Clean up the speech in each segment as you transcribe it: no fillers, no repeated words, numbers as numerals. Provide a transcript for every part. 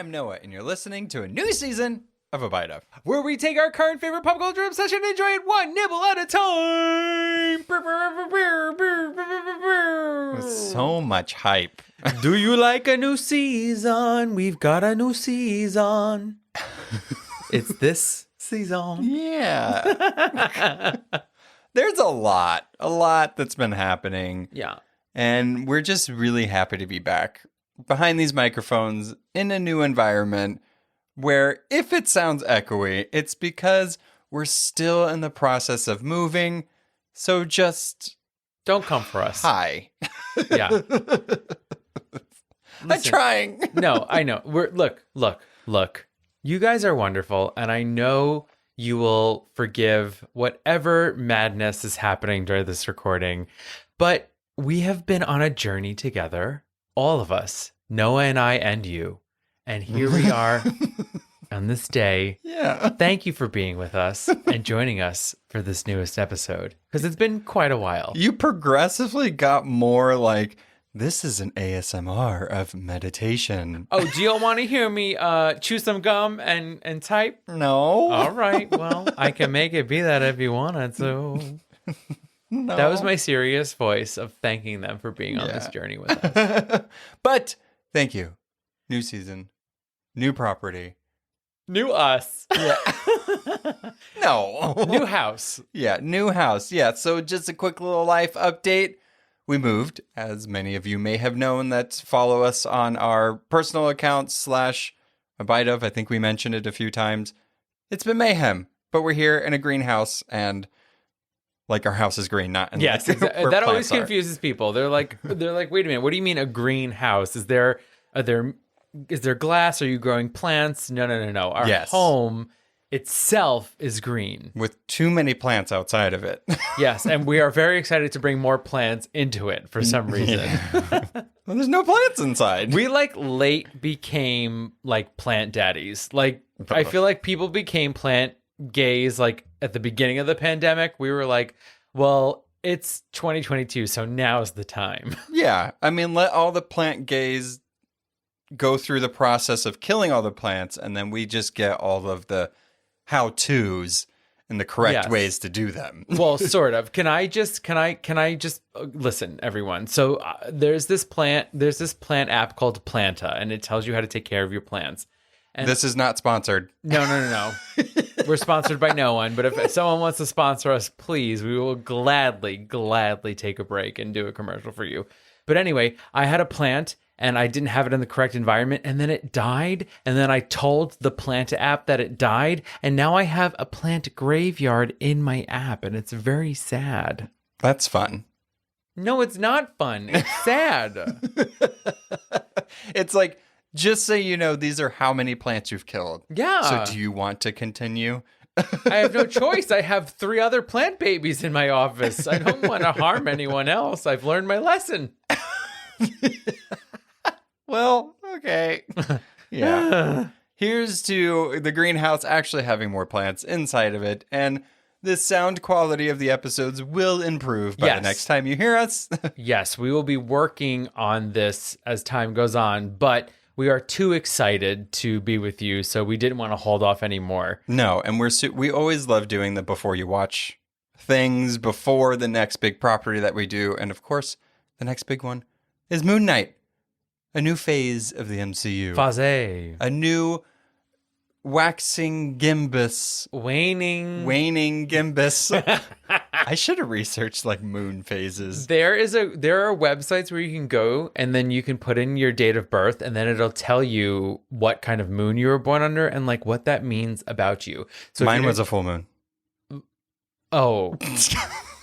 I'm Noah, and you're listening to a new season of A Bite Of, where we take our current favorite pop culture obsession and enjoy it one nibble at a time. with so much hype. Do you like a new season? We've got a new season. It's this season. Yeah. There's a lot that's been happening. Yeah. And we're just really happy to be back behind these microphones in a new environment where if it sounds echoey, it's because we're still in the process of moving. So just don't come for us. Hi. Yeah. I'm trying. No, I know. Look. You guys are wonderful, and I know you will forgive whatever madness is happening during this recording. But we have been on a journey together, all of us, Noah and I and you. And here we are on this day. Yeah. Thank you for being with us and joining us for this newest episode, because it's been quite a while. You progressively got more like, this is an ASMR of meditation. Oh, do you want to hear me chew some gum and type? No. All right. Well, I can make it be that if you wanted to. No. That was my serious voice of thanking them for being on this journey with us. But thank you. New season, new property. New us. Yeah. No. New house. Yeah, new house. Yeah, so just a quick little life update. We moved, as many of you may have known that follow us on our personal accounts / A Bite Of. I think we mentioned it a few times. It's been mayhem, but we're here in a greenhouse, and like our house is green, not in yes, like, exactly. That always confuses people. They're like, wait a minute, what do you mean a greenhouse? Is there glass? Are you growing plants? No. Our home itself is green. With too many plants outside of it. Yes, and we are very excited to bring more plants into it for some reason. Yeah. Well, there's no plants inside. We late became plant daddies. I feel like people became plant gays at the beginning of the pandemic. We were like, well, it's 2022, so now's the time. Yeah, I mean, let all the plant gays go through the process of killing all the plants, and then we just get all of the how-tos and the correct ways to do them. Well, sort of. Can I just listen, everyone? So there's this plant app called Planta, and it tells you how to take care of your plants. And this is not sponsored. No. We're sponsored by no one, but if someone wants to sponsor us, please, we will gladly take a break and do a commercial for you. But anyway, I had a plant and I didn't have it in the correct environment, and then it died, and then I told the plant app that it died, and now I have a plant graveyard in my app, and it's very sad. That's fun. No, it's not fun. It's sad. It's like, just so you know, these are how many plants you've killed. Yeah. So do you want to continue? I have no choice. I have 3 other plant babies in my office. I don't want to harm anyone else. I've learned my lesson. Well, okay. Yeah. Here's to the greenhouse actually having more plants inside of it, and the sound quality of the episodes will improve by the next time you hear us. Yes, we will be working on this as time goes on, but we are too excited to be with you, so we didn't want to hold off anymore. No, and we always love doing the before you watch things before the next big property that we do, and of course, the next big one is Moon Knight. A new phase of the MCU. Phase. A new waxing gimbus. Waning gimbus. I should have researched moon phases. There are websites where you can go and then you can put in your date of birth and then it'll tell you what kind of moon you were born under and what that means about you. So mine was a full moon. Oh.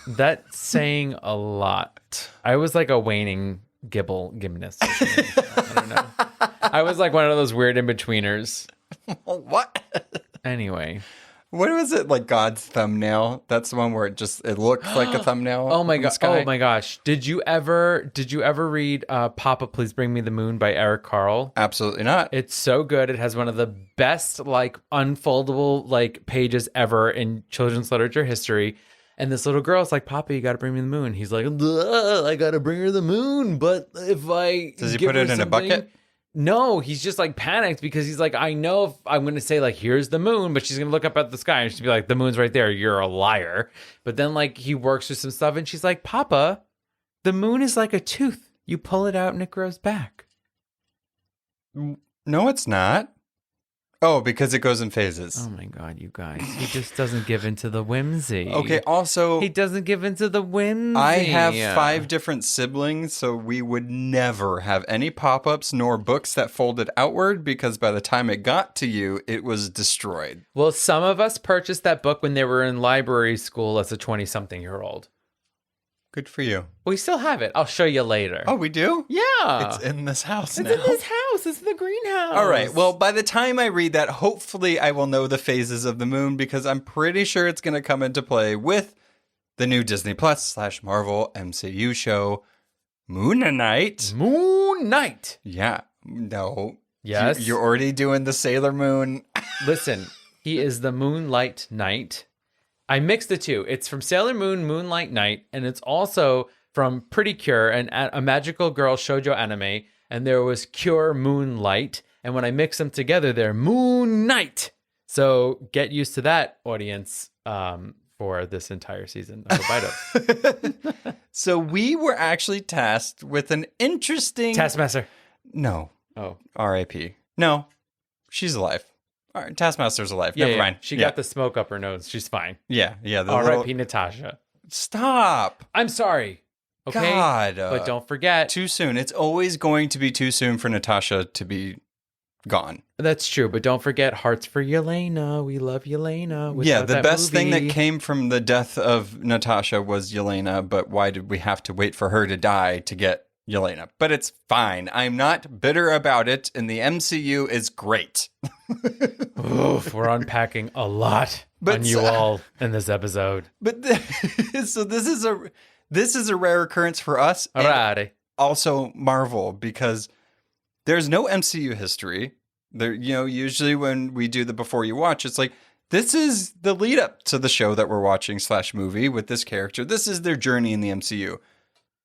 That's saying a lot. I was a waning gymnast. I don't know. I was one of those weird in-betweeners. What? Anyway. What was it? God's thumbnail? That's the one where it looks like a thumbnail. Oh my god! Oh my gosh! Did you ever read "Papa, Please Bring Me the Moon" by Eric Carle? Absolutely not. It's so good. It has one of the best unfoldable pages ever in children's literature history. And this little girl's like, Papa, you got to bring me the moon. He's like, I got to bring her the moon. But if I does he put it in a bucket? No, he's just like panicked because he's like, I know if I'm going to say like, here's the moon, but she's going to look up at the sky and she'll be like, the moon's right there. You're a liar. But then like he works through some stuff and she's like, Papa, the moon is like a tooth. You pull it out and it grows back. No, it's not. Oh, because it goes in phases. Oh my God, you guys. He just doesn't give into the whimsy. Okay, also... He doesn't give into the whimsy. I have 5 different siblings, so we would never have any pop-ups nor books that folded outward because by the time it got to you, it was destroyed. Well, some of us purchased that book when they were in library school as a 20-something-year-old. Good for you. We still have it. I'll show you later. Oh, we do? Yeah. It's in this house now. It's in this house. It's the greenhouse. All right. Well, by the time I read that, hopefully I will know the phases of the moon because I'm pretty sure it's going to come into play with the new Disney Plus / Marvel MCU show, Moon Knight. Moon Knight. Yeah. No. Yes. You're already doing the Sailor Moon. Listen, he is the Moonlight Knight. I mixed the two. It's from Sailor Moon, Moonlight Knight, and it's also from Pretty Cure, a magical girl shoujo anime, and there was Cure Moonlight, and when I mix them together, they're Moon Knight. So get used to that, audience, for this entire season of Abida. So we were actually tasked with an interesting... Taskmaster. No. Oh. R.I.P. No. She's alive. All right, Taskmaster's alive. Never mind. She got the smoke up her nose. She's fine. Yeah. R.I.P. Natasha. Stop. I'm sorry. Okay. God. But don't forget. Too soon. It's always going to be too soon for Natasha to be gone. That's true. But don't forget Hearts for Yelena. We love Yelena. Yeah, the best thing that came from the death of Natasha was Yelena, but why did we have to wait for her to die to get Yelena? But it's fine. I'm not bitter about it, and the MCU is great. Oof, we're unpacking a lot on you all in this episode. But so this is a rare occurrence for us. Alrighty. Also Marvel, because there's no MCU history. There, usually when we do the before you watch, it's like this is the lead up to the show that we're watching / movie with this character. This is their journey in the MCU.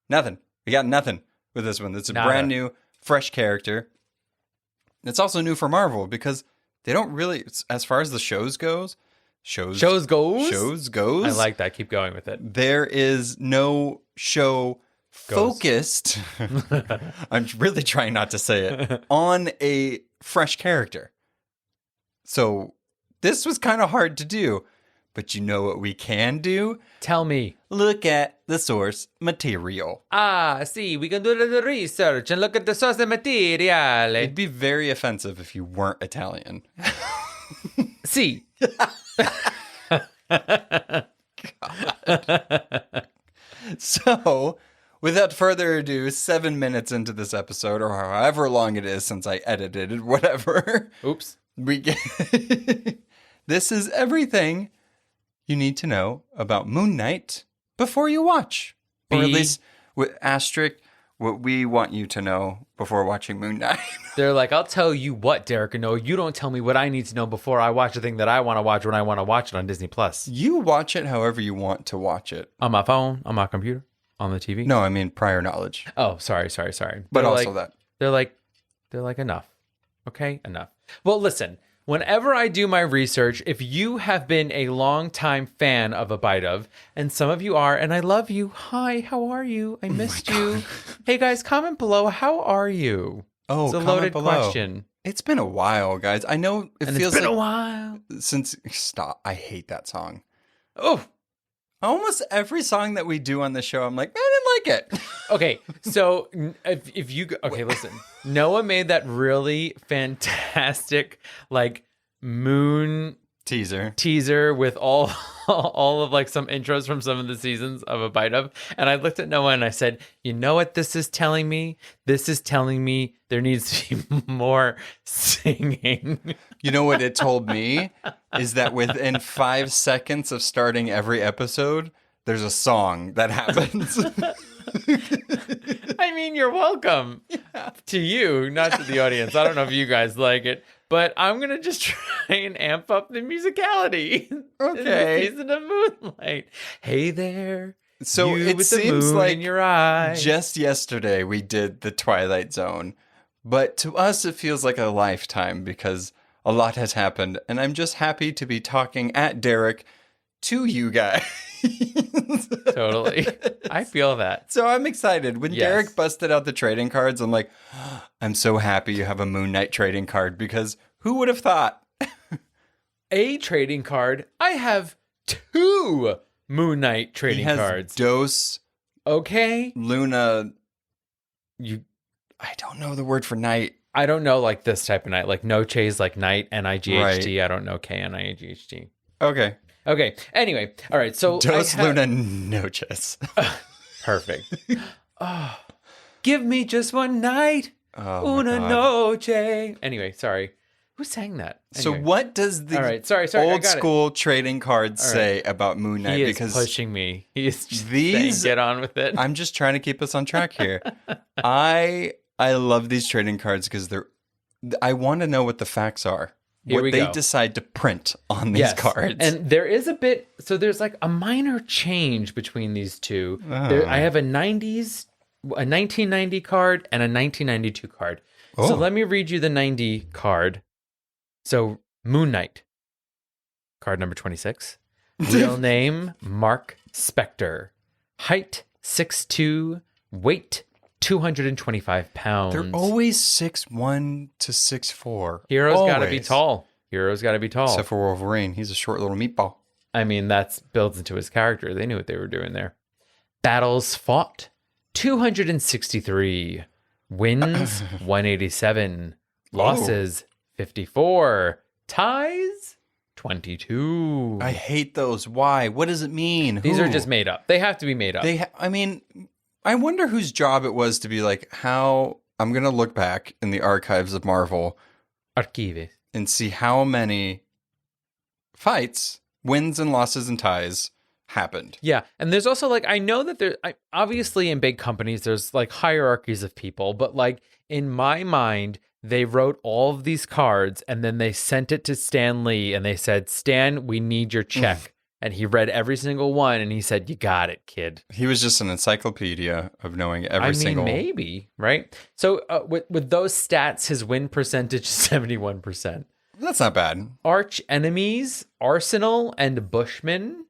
Nothing. We got nothing with this one. It's a brand new, fresh character. It's also new for Marvel because they don't really, as far as the shows goes. I like that. Keep going with it. There is no show focused. I'm really trying not to say it on a fresh character. So this was kind of hard to do, but you know what we can do? Tell me. Look at the source material. See, we can do the research and look at the source material. It'd be very offensive if you weren't Italian. See. So, without further ado, 7 minutes into this episode, or however long it is since I edited it, whatever. Oops. This is everything you need to know about Moon Knight before you watch. Or at least with asterisk, what we want you to know before watching Moon Knight. They're like, I'll tell you what, Derek, no, you don't tell me what I need to know before I watch the thing that I want to watch when I want to watch it on Disney Plus. You watch it however you want to watch it. On my phone, on my computer, on the TV. No, I mean prior knowledge. Oh, sorry. But also that. They're like enough. Okay, enough. Well, listen. Whenever I do my research, if you have been a longtime fan of A Bite Of, and some of you are, and I love you. Hi, how are you? I missed you. Hey guys, comment below. How are you? Oh, it's a comment loaded below. question. It's been a while, guys. I know it feels it's been like a while. Stop. I hate that song. Oh, almost every song that we do on the show, I'm like, man, I didn't like it. Okay, so listen. Noah made that really fantastic like moon teaser with all of like some intros from some of the seasons of A Bite Of, and I looked at Noah and I said, you know what this is telling me? This is telling me there needs to be more singing. You know what it told me is that within 5 seconds of starting every episode, there's a song that happens. I mean, you're welcome. To you, not to the audience. I don't know if you guys like it, but I'm going to just try and amp up the musicality. Okay. In the season of Moonlight. Hey there. So you it with the seems moon like in your eye. just yesterday we did the Twilight Zone, But to us, it feels like a lifetime because a lot has happened. And I'm just happy to be talking at Derek to you guys. Totally. I feel that. So I'm excited. When Yes. Derek busted out the trading cards, I'm like, I'm so happy you have a Moon Knight trading card because who would have thought? A trading card. I have 2 Moon Knight trading He has cards. Dos, Okay. Luna. You I don't know the word for night. I don't know like this type of night. Like Noche's like night, N-I-G-H-T. I don't know K-N-I-G-H-T. Okay. Okay. Anyway. All right. So Dos Luna Noches. Perfect. Oh, give me just one night. Oh, Una my God. noche. Anyway, sorry. Who sang that? So Anyway. what does the All right. Sorry. I old got it. school trading cards All right. say about Moon Knight? He is Because pushing me. He is just these- saying, get on with it. I'm just trying to keep us on track here. I love these trading cards because I want to know what the facts are. Here what we they go. decide to print on these Yes. cards. And there is a bit, so there's like a minor change between these two. Oh. I have a 1990 card and a 1992 card. Oh. So let me read you the 90 card. So Moon Knight, card number 26. Real name, Mark Spector. Height, 6'2", weight, 225 pounds. They're always 6'1" to 6'4". Heroes got to be Always. tall. Heroes got to be tall. Except for Wolverine. He's a short little meatball. I mean, that's builds into his character. They knew what they were doing there. Battles fought, 263. Wins, 187. Losses, 54. Ties, 22. I hate those. Why? What does it mean? These are Who? just made up. They have to be made up. I mean, I wonder whose job it was to be like, how... I'm going to look back in the archives of Marvel Archive. and see how many fights, wins and losses and ties happened. Yeah, and there's also like I know that obviously in big companies there's like hierarchies of people, but like in my mind they wrote all of these cards and then they sent it to Stan Lee and they said, "Stan, we need your check." And he read every single one and he said, "You got it, kid." He was just an encyclopedia of knowing every single... maybe, right? So with those stats, his win percentage is 71%. That's not bad. Arch enemies, Arsenal and Bushman.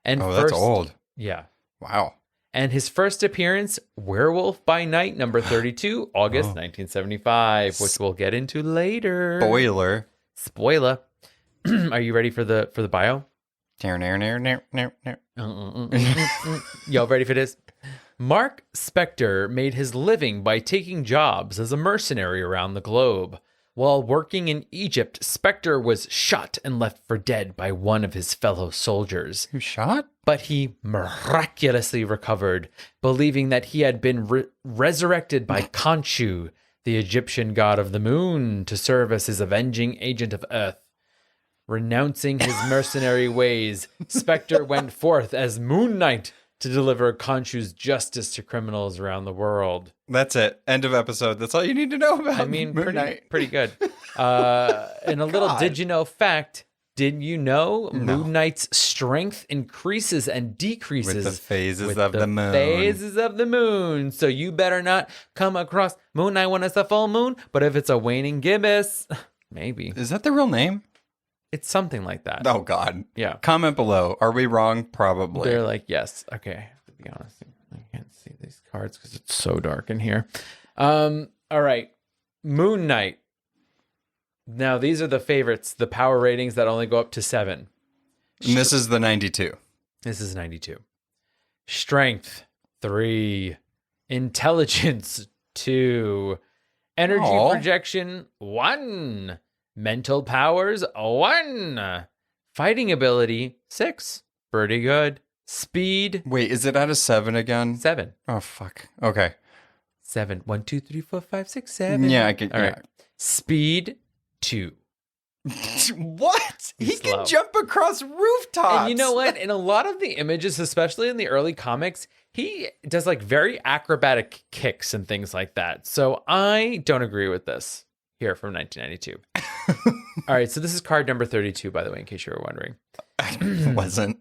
And Oh, that's old. Yeah. Wow. And his first appearance, Werewolf by Night, number 32, August 1975, which we'll get into later. Spoiler. Are you ready for the bio? Y'all ready for this? Mark Spector made his living by taking jobs as a mercenary around the globe. While working in Egypt, Spector was shot and left for dead by one of his fellow soldiers. Who shot? But he miraculously recovered, believing that he had been resurrected by Khonshu, the Egyptian god of the moon, to serve as his avenging agent of Earth. Renouncing his mercenary ways, Spector went forth as Moon Knight to deliver Khonshu's justice to criminals around the world. That's it. End of episode. That's all you need to know about I mean, Moon Knight. pretty good. And a little did you know fact, did you know Moon Knight's strength increases and decreases With the phases with of the moon. Phases of the moon. So you better not come across Moon Knight when it's a full moon, but if it's a waning gibbous, maybe. Is that the real name? It's something like that. Oh, God. Yeah. Comment below. Are we wrong? Probably. They're like, yes. Okay. To be honest, I can't see these cards because it's so dark in here. All right. Moon Knight. Now, these are the favorites, the power ratings that only go up to 7. And this is the 92. This is 92. Strength, 3. Intelligence, 2. Energy Aw. projection, 1. Mental powers, 1. Fighting ability, 6. Pretty good. Speed, Wait, is it out of 7 again? 7. Oh, fuck. Okay. 7. 1, 2, 3, 4, 5, 6, 7. Yeah, I can. All right. Speed, 2. What? He Slow. can jump across rooftops. And you know what? In a lot of the images, especially in the early comics, he does like very acrobatic kicks and things like that. So I don't agree with this here from 1992. All right. So this is card number 32, by the way, in case you were wondering. I wasn't.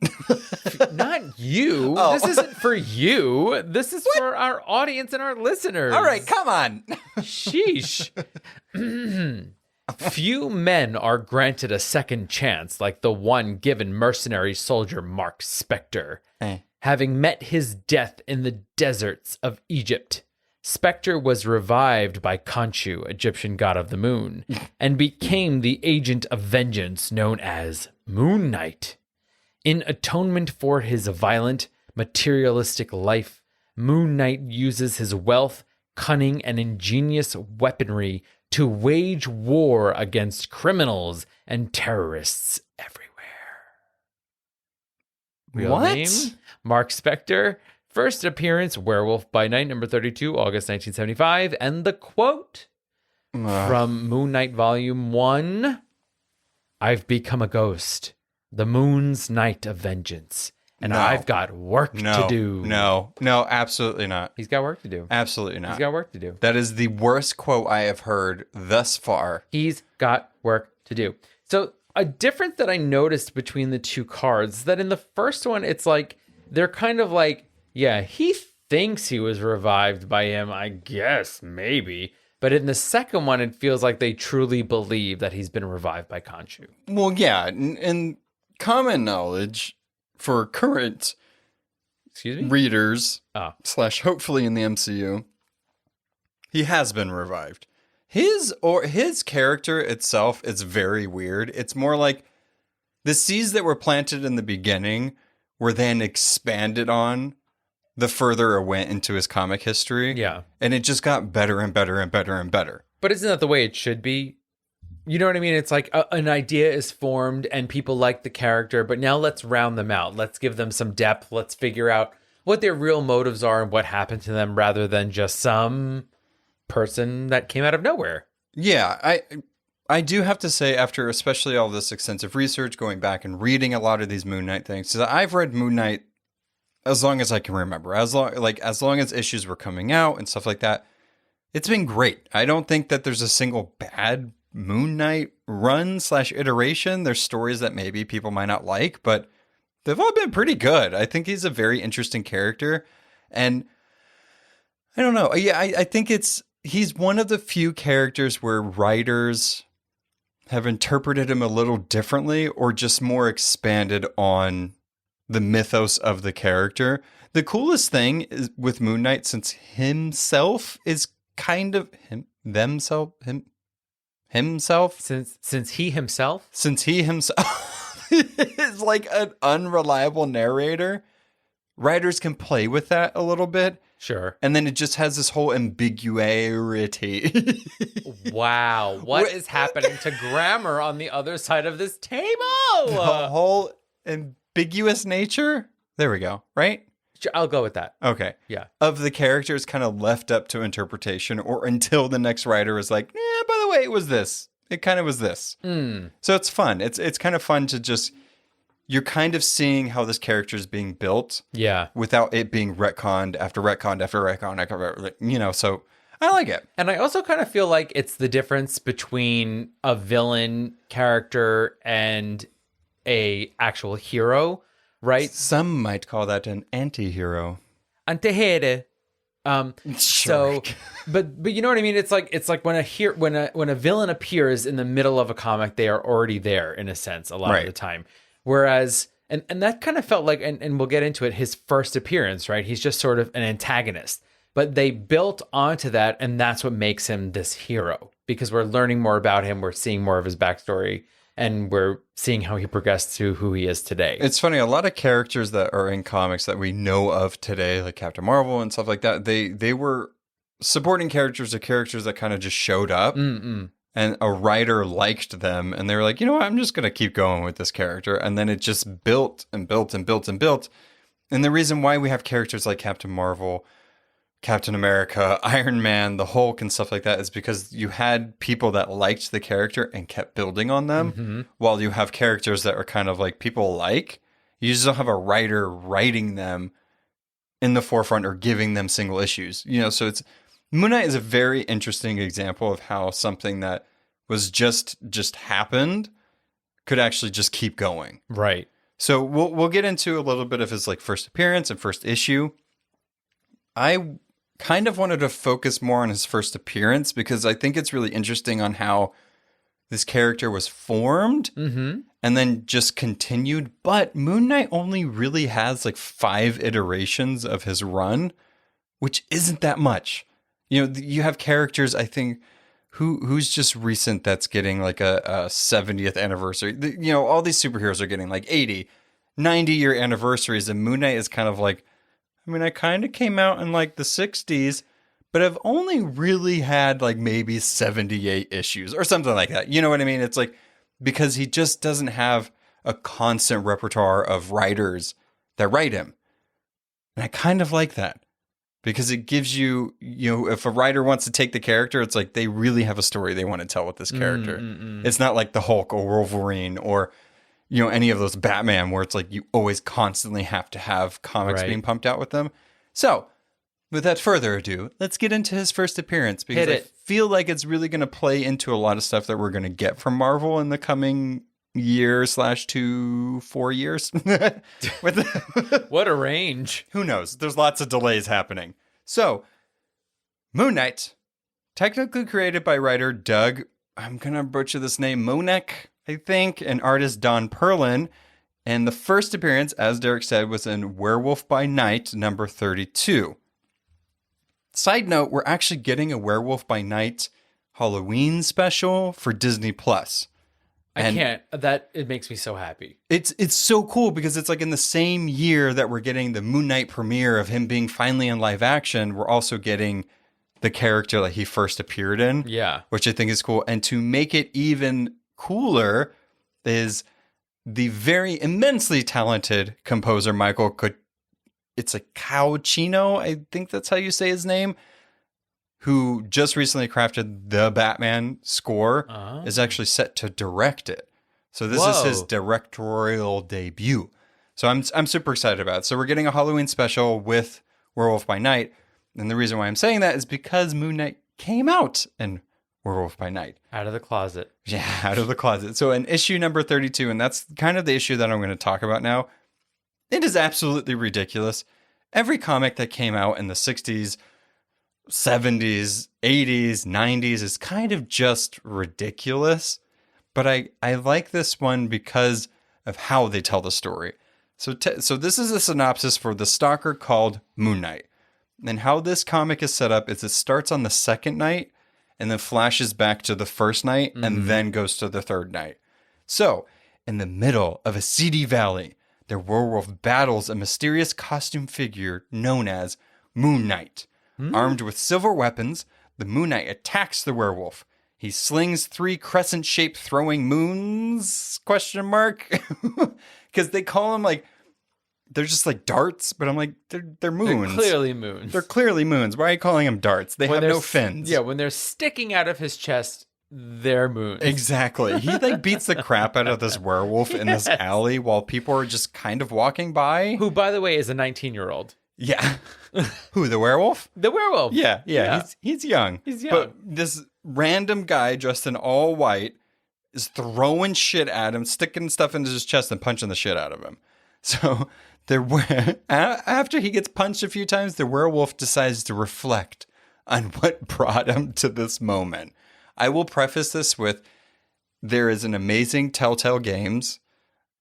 Not you. Oh. This isn't for you. This is for our audience and our listeners. All right, come on. Sheesh. Few men are granted a second chance like the one given mercenary soldier Mark Spector. Having met his death in the deserts of Egypt, Spector was revived by Khonshu, Egyptian god of the moon, and became the agent of vengeance known as Moon Knight. In atonement for his violent, materialistic life, Moon Knight uses his wealth, cunning, and ingenious weaponry to wage war against criminals and terrorists everywhere. Real name? Mark Spector. First appearance, Werewolf by Night, number 32, August 1975. And the quote from Moon Knight Volume 1, I've become a ghost, the moon's night of vengeance, and I've got work to do. No, absolutely not. He's got work to do. Absolutely not. He's got work to do. That is the worst quote I have heard thus far. He's got work to do. So a difference that I noticed between the two cards, that in the first one, it's like, they're kind of like, yeah, he thinks he was revived by him, I guess, maybe. But in the second one, it feels like they truly believe that he's been revived by Khonshu. Well, yeah, and common knowledge for current readers / hopefully in the MCU, he has been revived. His character itself is very weird. It's more like the seeds that were planted in the beginning were then expanded on the further it went into his comic history. Yeah. And it just got better and better and better and better. But isn't that the way it should be? You know what I mean? It's like an idea is formed and people like the character, but now let's round them out. Let's give them some depth. Let's figure out what their real motives are and what happened to them rather than just some person that came out of nowhere. Yeah, I do have to say, after especially all this extensive research, going back and reading a lot of these Moon Knight things, because I've read Moon Knight as long as I can remember, as long as issues were coming out and stuff like that. It's been great. I don't think that there's a single bad Moon Knight run / iteration. There's stories that maybe people might not like, but they've all been pretty good. I think he's a very interesting character, and I don't know. Yeah, I think he's one of the few characters where writers have interpreted him a little differently or just more expanded on the mythos of the character. The coolest thing is with Moon Knight, since himself is kind of himself. Since he himself is like an unreliable narrator, writers can play with that a little bit. Sure. And then it just has this whole ambiguity. Wow. What is happening to grammar on the other side of this table? The whole ambiguous nature? There we go. Right? Sure, I'll go with that. Okay. Yeah. Of the characters kind of left up to interpretation or until the next writer is like, by the way, it was this. It kind of was this. So it's fun. It's kind of fun to just... You're kind of seeing how this character is being built. Yeah. Without it being retconned after retconned after retcon, so I like it. And I also kind of feel like it's the difference between a villain character and a actual hero, right? Some might call that an anti-hero. Antihéroe. Sure. So, but you know what I mean? It's like when a villain appears in the middle of a comic, they are already there in a sense a lot of the time. Whereas, and that kind of felt like, and we'll get into it, his first appearance, right? He's just sort of an antagonist. But they built onto that, and that's what makes him this hero. Because we're learning more about him, we're seeing more of his backstory, and we're seeing how he progressed to who he is today. It's funny, a lot of characters that are in comics that we know of today, like Captain Marvel and stuff like that, they were supporting characters or characters that kind of just showed up. And a writer liked them, and they were like, you know what, I'm just going to keep going with this character. And then it just built and built and built and built. And the reason why we have characters like Captain Marvel, Captain America, Iron Man, the Hulk, and stuff like that is because you had people that liked the character and kept building on them, while you have characters that are kind of like people like. You just don't have a writer writing them in the forefront or giving them single issues. So it's... Moon Knight is a very interesting example of how something that was just happened could actually just keep going. Right. So we'll get into a little bit of his like first appearance and first issue. I kind of wanted to focus more on his first appearance because I think it's really interesting on how this character was formed and then just continued. But Moon Knight only really has like 5 iterations of his run, which isn't that much. You know, you have characters, I think, who's just recent that's getting like a 70th anniversary. You know, all these superheroes are getting like 80, 90-year anniversaries, and Moon Knight is kind of like, I mean, I kind of came out in like the 60s, but I've only really had like maybe 78 issues or something like that. You know what I mean? It's like, because he just doesn't have a constant repertoire of writers that write him. And I kind of like that because it gives you, you know, if a writer wants to take the character, it's like they really have a story they want to tell with this character. It's not like the Hulk or Wolverine or, you know, any of those Batman where it's like you always constantly have to have comics being pumped out with them. So, without further ado, let's get into his first appearance because I feel like it's really going to play into a lot of stuff that we're going to get from Marvel in the coming year / 4 years. What a range. Who knows? There's lots of delays happening. So, Moon Knight, technically created by writer Doug, I'm going to butcher this name, Monek, I think, and artist Don Perlin. And the first appearance, as Derek said, was in Werewolf by Night, number 32. Side note, we're actually getting a Werewolf by Night Halloween special for Disney Plus. It makes me so happy. It's so cool because it's like in the same year that we're getting the Moon Knight premiere of him being finally in live action, we're also getting the character that he first appeared in. Yeah. Which I think is cool. And to make it even cooler is the very immensely talented composer Michael it's a Cauchino, I think that's how you say his name, who just recently crafted the Batman score, is actually set to direct it. So this is his directorial debut. So I'm super excited about it. So we're getting a Halloween special with Werewolf by Night. And the reason why I'm saying that is because Moon Knight came out in Werewolf by Night. Out of the closet. Yeah, out of the closet. So in issue number 32, and that's kind of the issue that I'm going to talk about now, it is absolutely ridiculous. Every comic that came out in the 60s, 70s, 80s, 90s is kind of just ridiculous. But I like this one because of how they tell the story. So this is a synopsis for The Stalker called Moon Knight. And how this comic is set up is it starts on the second night and then flashes back to the first night and then goes to the third night. So, in the middle of a seedy valley, the werewolf battles a mysterious costume figure known as Moon Knight. Armed with silver weapons, the Moon Knight attacks the werewolf. He slings 3 crescent-shaped throwing moons, ? Because they call them like, they're just like darts, but I'm like, they're moons. They're clearly moons. They're clearly moons. Why are you calling them darts? They have no fins. Yeah, when they're sticking out of his chest, they're moons. Exactly. He like beats the crap out of this werewolf in this alley while people are just kind of walking by. Who, by the way, is a 19-year-old. Yeah. Who, the werewolf? The werewolf. Yeah. He's young. He's young. But this random guy dressed in all white is throwing shit at him, sticking stuff into his chest and punching the shit out of him. So after he gets punched a few times, the werewolf decides to reflect on what brought him to this moment. I will preface this with, there is an amazing Telltale Games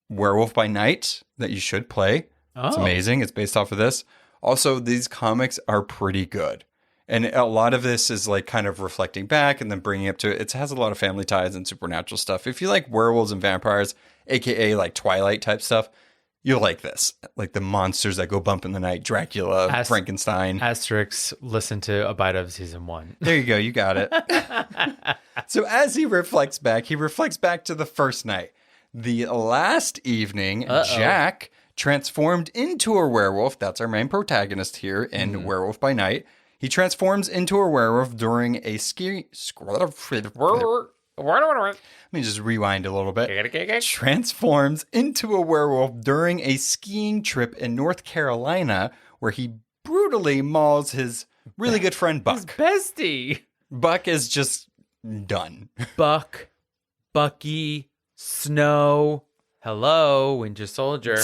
Werewolf by Night that you should play. It's amazing. It's based off of this. Also, these comics are pretty good. And a lot of this is like kind of reflecting back and then bringing up to it. It has a lot of family ties and supernatural stuff. If you like werewolves and vampires, aka like Twilight type stuff, you'll like this. Like the monsters that go bump in the night, Dracula, Frankenstein. Asterix, listen to Abide of Season 1. There you go. You got it. So as he reflects back to the first night. The last evening, Jack transformed into a werewolf. That's our main protagonist here in Werewolf by Night. He transforms into a werewolf during a Let me just rewind a little bit. Transforms into a werewolf during a skiing trip in North Carolina where he brutally mauls his really good friend Buck. His bestie. Buck is just done. Bucky, Snow. Hello, Winter Soldier.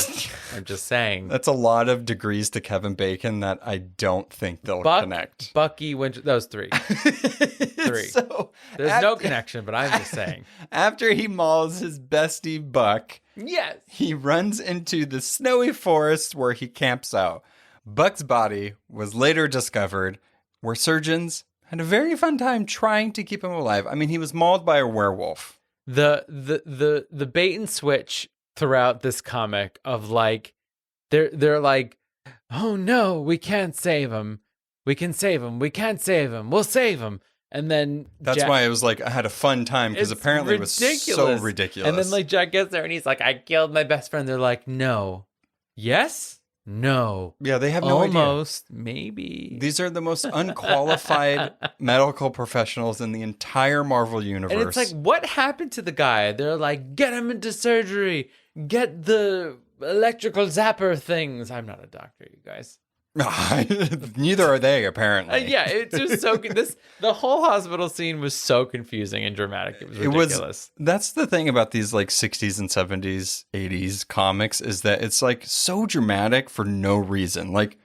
I'm just saying. That's a lot of degrees to Kevin Bacon that I don't think they'll connect. Bucky, Winter. That was 3. 3. So There's no connection, but I'm just saying. After he mauls his bestie Buck, Yes. he runs into the snowy forest where he camps out. Buck's body was later discovered, where surgeons had a very fun time trying to keep him alive. I mean, he was mauled by a werewolf. The bait and switch throughout this comic of like they're like, oh no, we can't save him. We can save him. We can't save him. We'll save him. And then that's why it was like I had a fun time because apparently it was so ridiculous. And then like Jack gets there and he's like, I killed my best friend. They're like, no. Yes? No. Yeah, they have no idea. Almost, maybe. These are the most unqualified medical professionals in the entire Marvel universe. And it's like, what happened to the guy? They're like, get him into surgery. Get the electrical zapper things. I'm not a doctor, you guys. Neither are they, apparently. Yeah, it's just so the whole hospital scene was so confusing and dramatic. It was ridiculous. That's the thing about these like 60s and 70s, 80s comics is that it's like so dramatic for no reason. Like,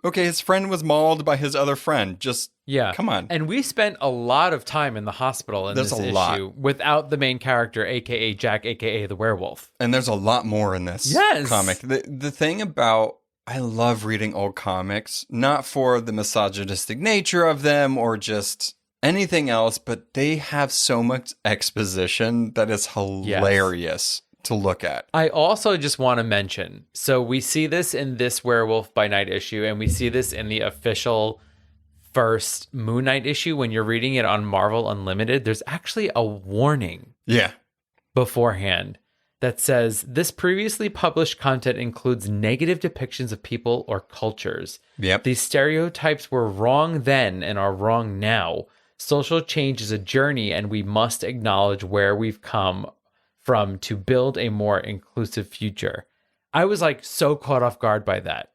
okay, his friend was mauled by his other friend. Just come on. And we spent a lot of time in the hospital in this issue without the main character, aka Jack, aka the werewolf. And there's a lot more in this comic. The thing about I love reading old comics, not for the misogynistic nature of them or just anything else, but they have so much exposition that is hilarious to look at. I also just want to mention, so we see this in this Werewolf by Night issue, and we see this in the official first Moon Knight issue. When you're reading it on Marvel Unlimited, there's actually a warning beforehand that says this previously published content includes negative depictions of people or cultures. Yep. These stereotypes were wrong then and are wrong now. Social change is a journey, and we must acknowledge where we've come from to build a more inclusive future. I was like so caught off guard by that.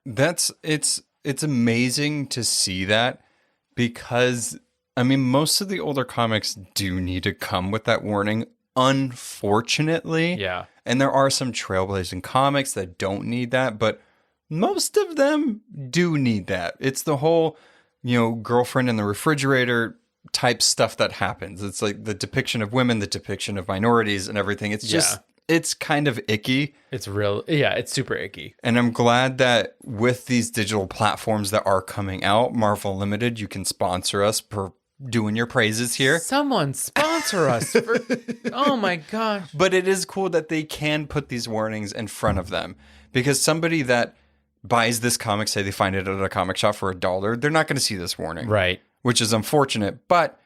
It's amazing to see that because I mean most of the older comics do need to come with that warning, unfortunately. Yeah. And there are some trailblazing comics that don't need that, but most of them do need that. It's the whole, girlfriend in the refrigerator type stuff that happens. It's like the depiction of women, the depiction of minorities and everything. It's just, it's kind of icky. It's real. Yeah, it's super icky. And I'm glad that with these digital platforms that are coming out, Marvel Limited, you can sponsor us per doing your praises here. Someone sponsor us. Oh my gosh. But it is cool that they can put these warnings in front of them because somebody that buys this comic, say they find it at a comic shop for $1, they're not going to see this warning. Right. Which is unfortunate, but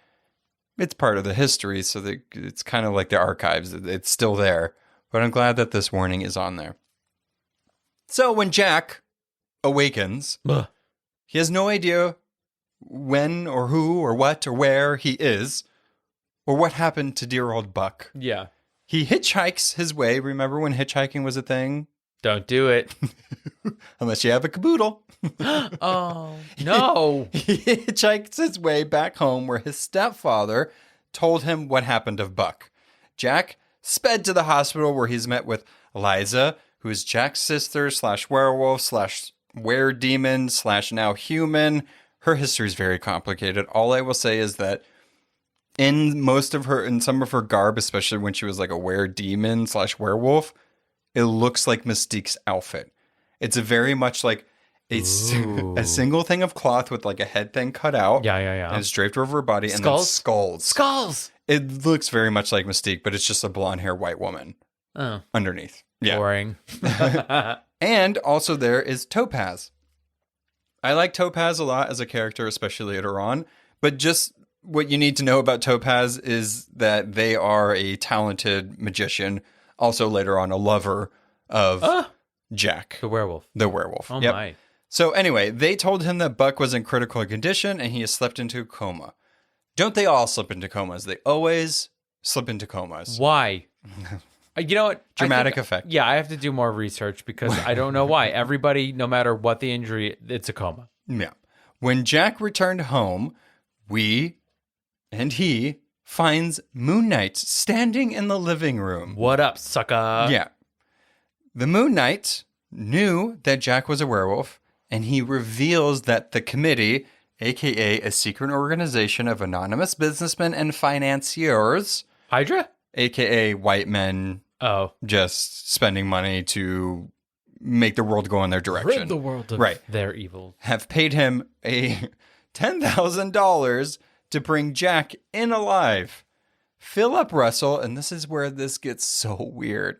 it's part of the history. So it's kind of like the archives. It's still there. But I'm glad that this warning is on there. So when Jack awakens, he has no idea when or who or what or where he is or what happened to dear old Buck. Yeah. He hitchhikes his way. Remember when hitchhiking was a thing? Don't do it. Unless you have a caboodle. Oh, no. He hitchhikes his way back home where his stepfather told him what happened to Buck. Jack sped to the hospital where he's met with Eliza, who is Jack's sister / werewolf / were-demon / now human. Her history is very complicated. All I will say is that in some of her garb, especially when she was like a were-demon / werewolf, it looks like Mystique's outfit. It's very much like a single thing of cloth with like a head thing cut out. Yeah. And it's draped over her body. And then skulls. Skulls! It looks very much like Mystique, but it's just a blonde hair white woman underneath. Yeah. Boring. And also there is Topaz. I like Topaz a lot as a character, especially later on. But just what you need to know about Topaz is that they are a talented magician. Also later on a lover of Jack. The werewolf. Oh, yep. My. So anyway, they told him that Buck was in critical condition and he has slipped into a coma. Don't they all slip into comas? They always slip into comas. Why? You know what? Dramatic effect. Yeah, I have to do more research because I don't know why. Everybody, no matter what the injury, it's a coma. Yeah. When Jack returned home, we and he finds Moon Knight standing in the living room. What up, sucker? Yeah. The Moon Knight knew that Jack was a werewolf, and he reveals that the committee, aka a secret organization of anonymous businessmen and financiers, Hydra? aka white men Oh. just spending money to make the world go in their direction. Rid the world of their evil. Have paid him a $10,000 to bring Jack in alive. Philip Russell, and this is where this gets so weird.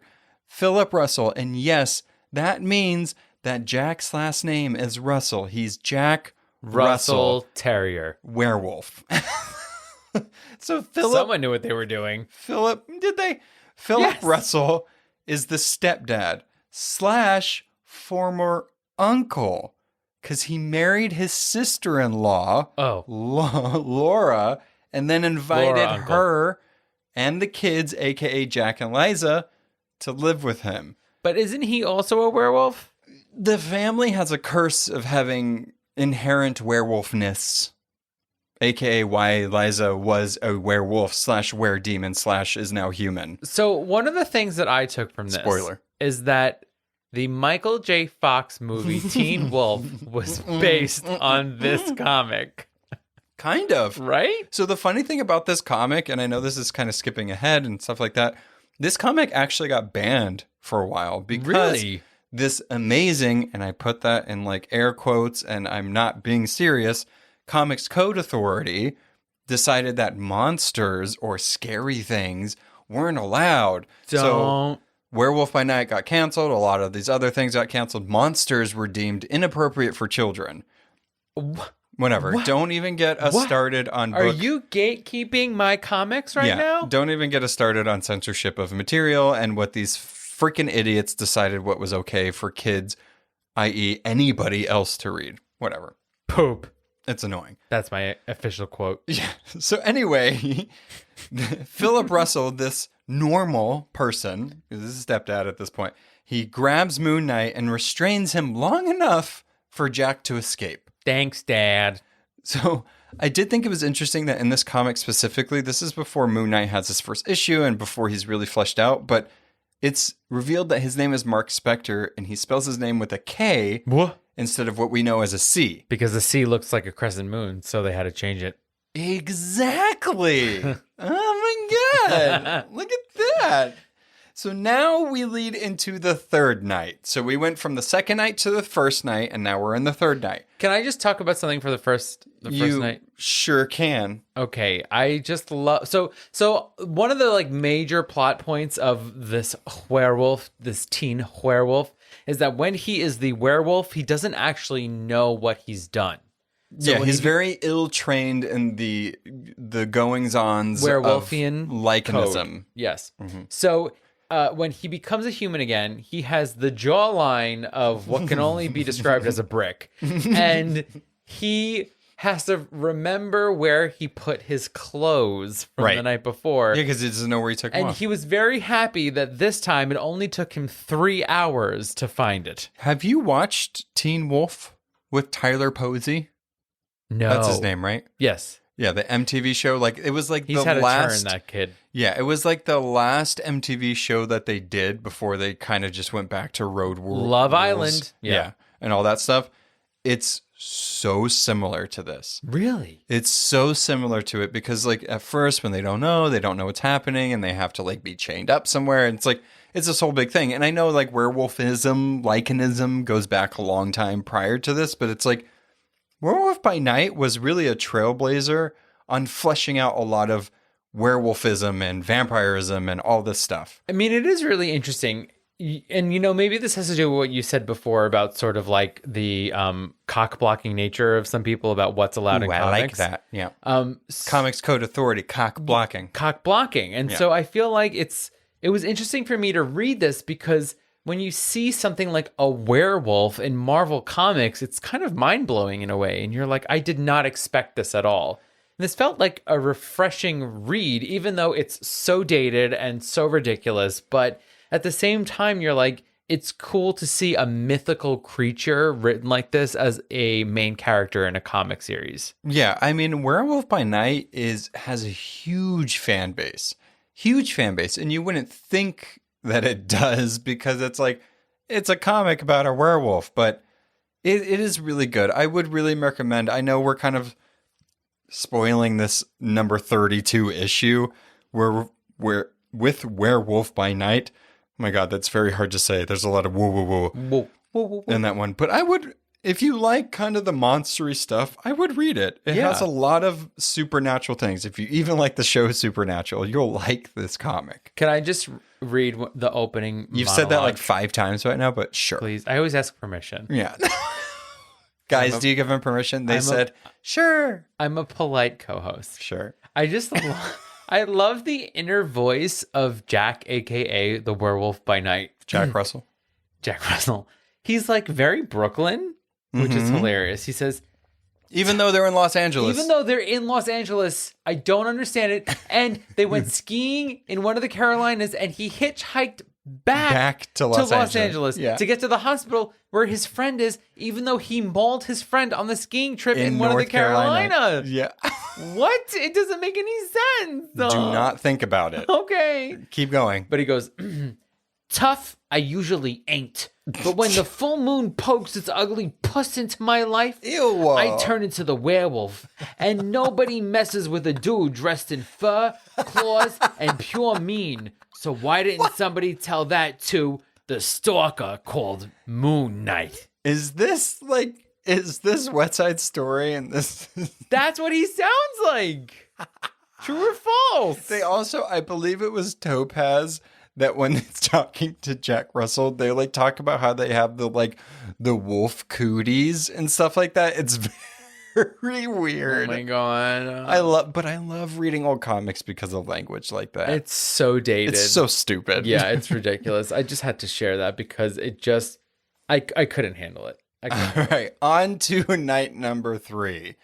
Philip Russell, and yes, that means that Jack's last name is Russell. He's Jack Russell Terrier. Werewolf. So Someone knew what they were doing. Did they? Philip Yes. Russell is the stepdad / former uncle, because he married his sister-in-law, Laura, and then invited her and the kids, aka Jack and Liza, to live with him. But isn't he also a werewolf? The family has a curse of having inherent werewolfness, aka why Liza was a werewolf / were-demon / is now human. So one of the things that I took from this Spoiler. is that the Michael J. Fox movie Teen Wolf was based on this comic. Kind of. Right? So the funny thing about this comic, and I know this is kind of skipping ahead and stuff like that, this comic actually got banned for a while because this amazing, and I put that in like air quotes and I'm not being serious, Comics Code Authority decided that monsters or scary things weren't allowed. So Werewolf by Night got canceled. A lot of these other things got canceled. Monsters were deemed inappropriate for children. Whatever. What? Don't even get us started on Are you gatekeeping my comics right now? Don't even get us started on censorship of material and what these freaking idiots decided what was okay for kids, i.e. anybody else to read. Whatever. Poop. It's annoying. That's my official quote. Yeah. So anyway, Philip Russell, this normal person, this is stepdad at this point, he grabs Moon Knight and restrains him long enough for Jack to escape. Thanks, Dad. So I did think it was interesting that in this comic specifically, this is before Moon Knight has his first issue and before he's really fleshed out, but it's revealed that his name is Mark Spector and he spells his name with a K instead of what we know as a C. Because the C looks like a crescent moon, so they had to change it. Exactly. Oh my God. Look at that. So now we lead into the third night. So we went from the second night to the first night, and now we're in the third night. Can I just talk about something for the first night? Sure can. Okay, I just love so one of the like major plot points of this werewolf, this teen werewolf, is that when he is the werewolf, he doesn't actually know what he's done. So he's very ill-trained in the goings-ons werewolfian of lichenism. Code. Yes. Mm-hmm. So when he becomes a human again, he has the jawline of what can only be described as a brick. And he has to remember where he put his clothes from the night before. Yeah, because he doesn't know where he took them off. And he was very happy that this time it only took him 3 hours to find it. Have you watched Teen Wolf with Tyler Posey? No. That's his name, right? Yes. Yeah, the MTV show. Like it was like He's the had last. a turn, that kid. Yeah, it was like the last MTV show that they did before they kind of just went back to Road World. Love Island. Yeah, and all that stuff. It's so similar to this. Really? It's so similar to it because like at first when they don't know what's happening and they have to like be chained up somewhere. And it's like, it's this whole big thing. And I know like werewolfism, lichenism goes back a long time prior to this, but it's like Werewolf by Night was really a trailblazer on fleshing out a lot of werewolfism and vampirism and all this stuff. I mean, it is really interesting. And, you know, maybe this has to do with what you said before about sort of like the cock-blocking nature of some people about what's allowed in comics. I like that, yeah. Comics Code Authority, cock-blocking. Cock-blocking. And so I feel like it was interesting for me to read this because when you see something like a werewolf in Marvel Comics, it's kind of mind-blowing in a way. And you're like, I did not expect this at all. And this felt like a refreshing read, even though it's so dated and so ridiculous. But at the same time, you're like, it's cool to see a mythical creature written like this as a main character in a comic series. Yeah, I mean, Werewolf by Night has a huge fan base. Huge fan base. And you wouldn't think that it does because it's like, it's a comic about a werewolf, but it is really good. I would really recommend. I know we're kind of spoiling this number 32 issue where we're with Werewolf by Night. Oh my God, that's very hard to say. There's a lot of woo woo woo Whoa, whoa, whoa, whoa. in that one. But I would, if you like kind of the monstery stuff, I would read it. It Yeah. has a lot of supernatural things. If you even like the show Supernatural, you'll like this comic. Can I just read the opening You've said that like monologue, 5 times right now, but sure. please? I always ask permission. Yeah. Guys, do you give them permission? They said, sure. I'm a polite co-host. Sure. I just I love the inner voice of Jack, aka the Werewolf by Night. Jack Russell. Jack Russell. He's like very Brooklyn, which is hilarious. He says, Even though they're in Los Angeles. even though they're in Los Angeles, I don't understand it. And they went skiing in one of the Carolinas, and he hitchhiked back to Los Angeles Yeah. to get to the hospital where his friend is, even though he mauled his friend on the skiing trip in one of the Carolinas. Yeah. What? It doesn't make any sense. Do not think about it. Okay. Keep going. But he goes, tough, I usually ain't. But when the full moon pokes its ugly puss into my life, Ew. I turn into the werewolf. And nobody messes with a dude dressed in fur, claws, and pure mean. So why didn't somebody tell that to the stalker called Moon Knight? Is this West Side Story and this? That's what he sounds like. True or false? They also, I believe it was Topaz, that when it's talking to Jack Russell, they like talk about how they have the wolf cooties and stuff like that. It's very weird. Oh my God. I love reading old comics because of language like that. It's so dated. It's so stupid. Yeah, it's ridiculous. I just had to share that because it just, I couldn't handle it. I couldn't. All right, on to night number 3.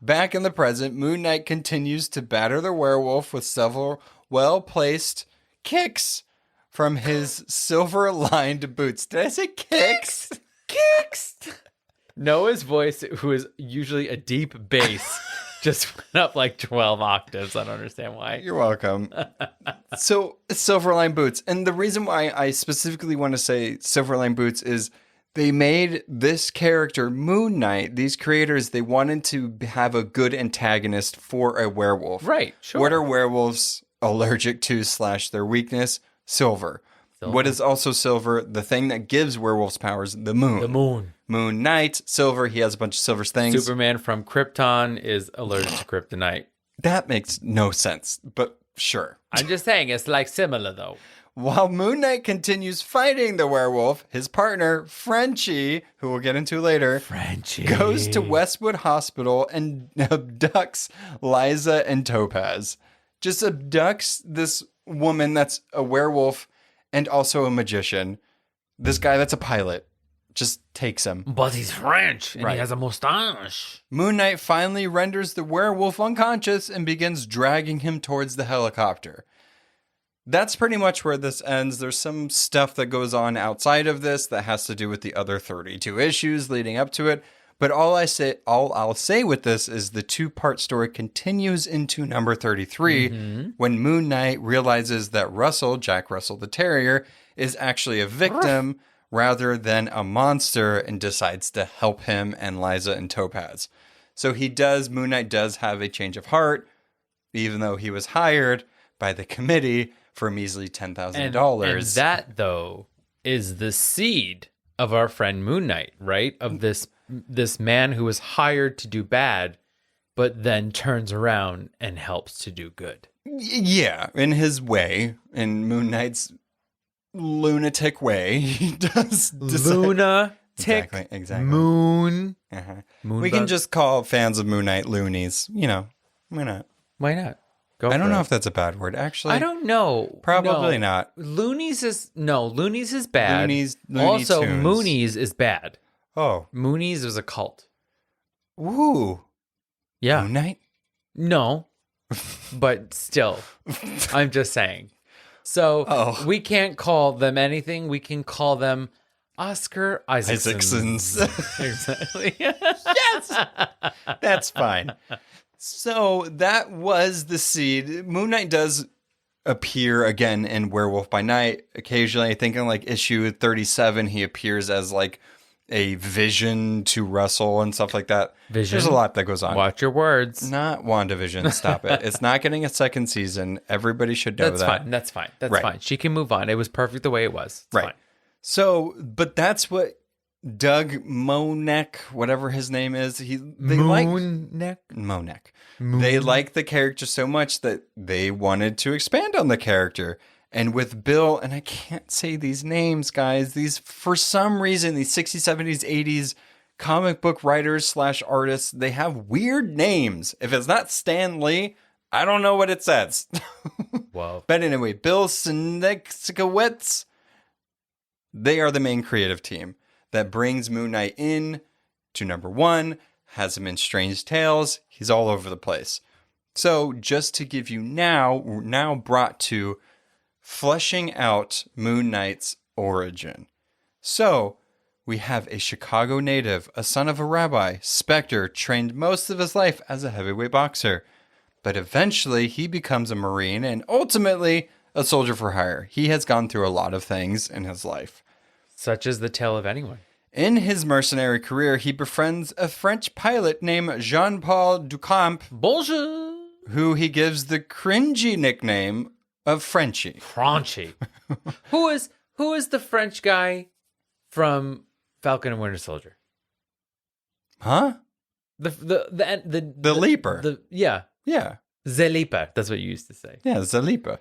Back in the present, Moon Knight continues to batter the werewolf with several well-placed kicks from his silver-lined boots. Did I say kicks? Kicks! Noah's voice, who is usually a deep bass, just went up like 12 octaves. I don't understand why. You're welcome. So, silver-lined boots. And the reason why I specifically want to say silver-lined boots is they made this character, Moon Knight, these creators, they wanted to have a good antagonist for a werewolf. Right, sure. What are werewolves allergic to / their weakness? Silver. What is also silver? The thing that gives werewolves powers, the moon. The moon. Moon Knight, silver. He has a bunch of silver things. Superman from Krypton is allergic to kryptonite. That makes no sense, but sure. I'm just saying, it's like similar though. While Moon Knight continues fighting the werewolf, his partner, Frenchie, who we'll get into later, Frenchie goes to Westwood Hospital and abducts Liza and Topaz. Just abducts this woman that's a werewolf and also a magician. This guy that's a pilot just takes him. But he's French and Right. he has a mustache. Moon Knight finally renders the werewolf unconscious and begins dragging him towards the helicopter. That's pretty much where this ends. There's some stuff that goes on outside of this that has to do with the other 32 issues leading up to it. But all I'll say with this is the 2-part story continues into number 33 when Moon Knight realizes that Russell, Jack Russell the Terrier, is actually a victim rather than a monster and decides to help him and Liza and Topaz. So Moon Knight does have a change of heart, even though he was hired by the committee for a measly $10,000. And that, though, is the seed of our friend Moon Knight, right? Of this man who was hired to do bad, but then turns around and helps to do good. Yeah, in his way, in Moon Knight's lunatic way, he does decide. Lunatic Exactly. moon. Uh-huh. Moon We can bug? just call fans of Moon Knight loonies. You know, why not? Why not? Go I don't for know it. if that's a bad word. Actually, I don't know. Probably No. not. Loonies is bad. Looney also, Tunes. Moonies is bad. Oh, Moonies is a cult. ooh, Yeah. Moon Knight. No. But still, I'm just saying. So we can't call them anything. We can call them Oscar Isaacsons. Exactly. Yes! That's fine. So that was the seed. Moon Knight does appear again in Werewolf by Night. Occasionally, I think in like issue 37, he appears as like a vision to Russell and stuff like that. Vision? There's a lot that goes on. Watch your words. Not WandaVision. Stop it. It's not getting a second season. Everybody should know that. That's fine. That's fine. She can move on. It was perfect the way it was. It's fine. So, but that's what Doug Monek, whatever his name is, Monek. They like the character so much that they wanted to expand on the character. And with Bill, and I can't say these names, guys, these, for some reason, these 60s, 70s, 80s comic book writers / artists, they have weird names. If it's not Stan Lee, I don't know what it says. Wow. But anyway, Bill Sienkiewicz, they are the main creative team that brings Moon Knight in to #1, has him in Strange Tales. He's all over the place. So just to give you we're now brought to fleshing out Moon Knight's origin. So we have a Chicago native, a son of a rabbi, Spectre, trained most of his life as a heavyweight boxer. But eventually he becomes a Marine and ultimately a soldier for hire. He has gone through a lot of things in his life. Such as the tale of anyone. In his mercenary career, he befriends a French pilot named Jean-Paul Ducamp. Bonjour. Who he gives the cringy nickname of Frenchie. Who is the French guy from Falcon and Winter Soldier? Huh? The leaper. Yeah. The leaper. That's what you used to say. Yeah, the leaper.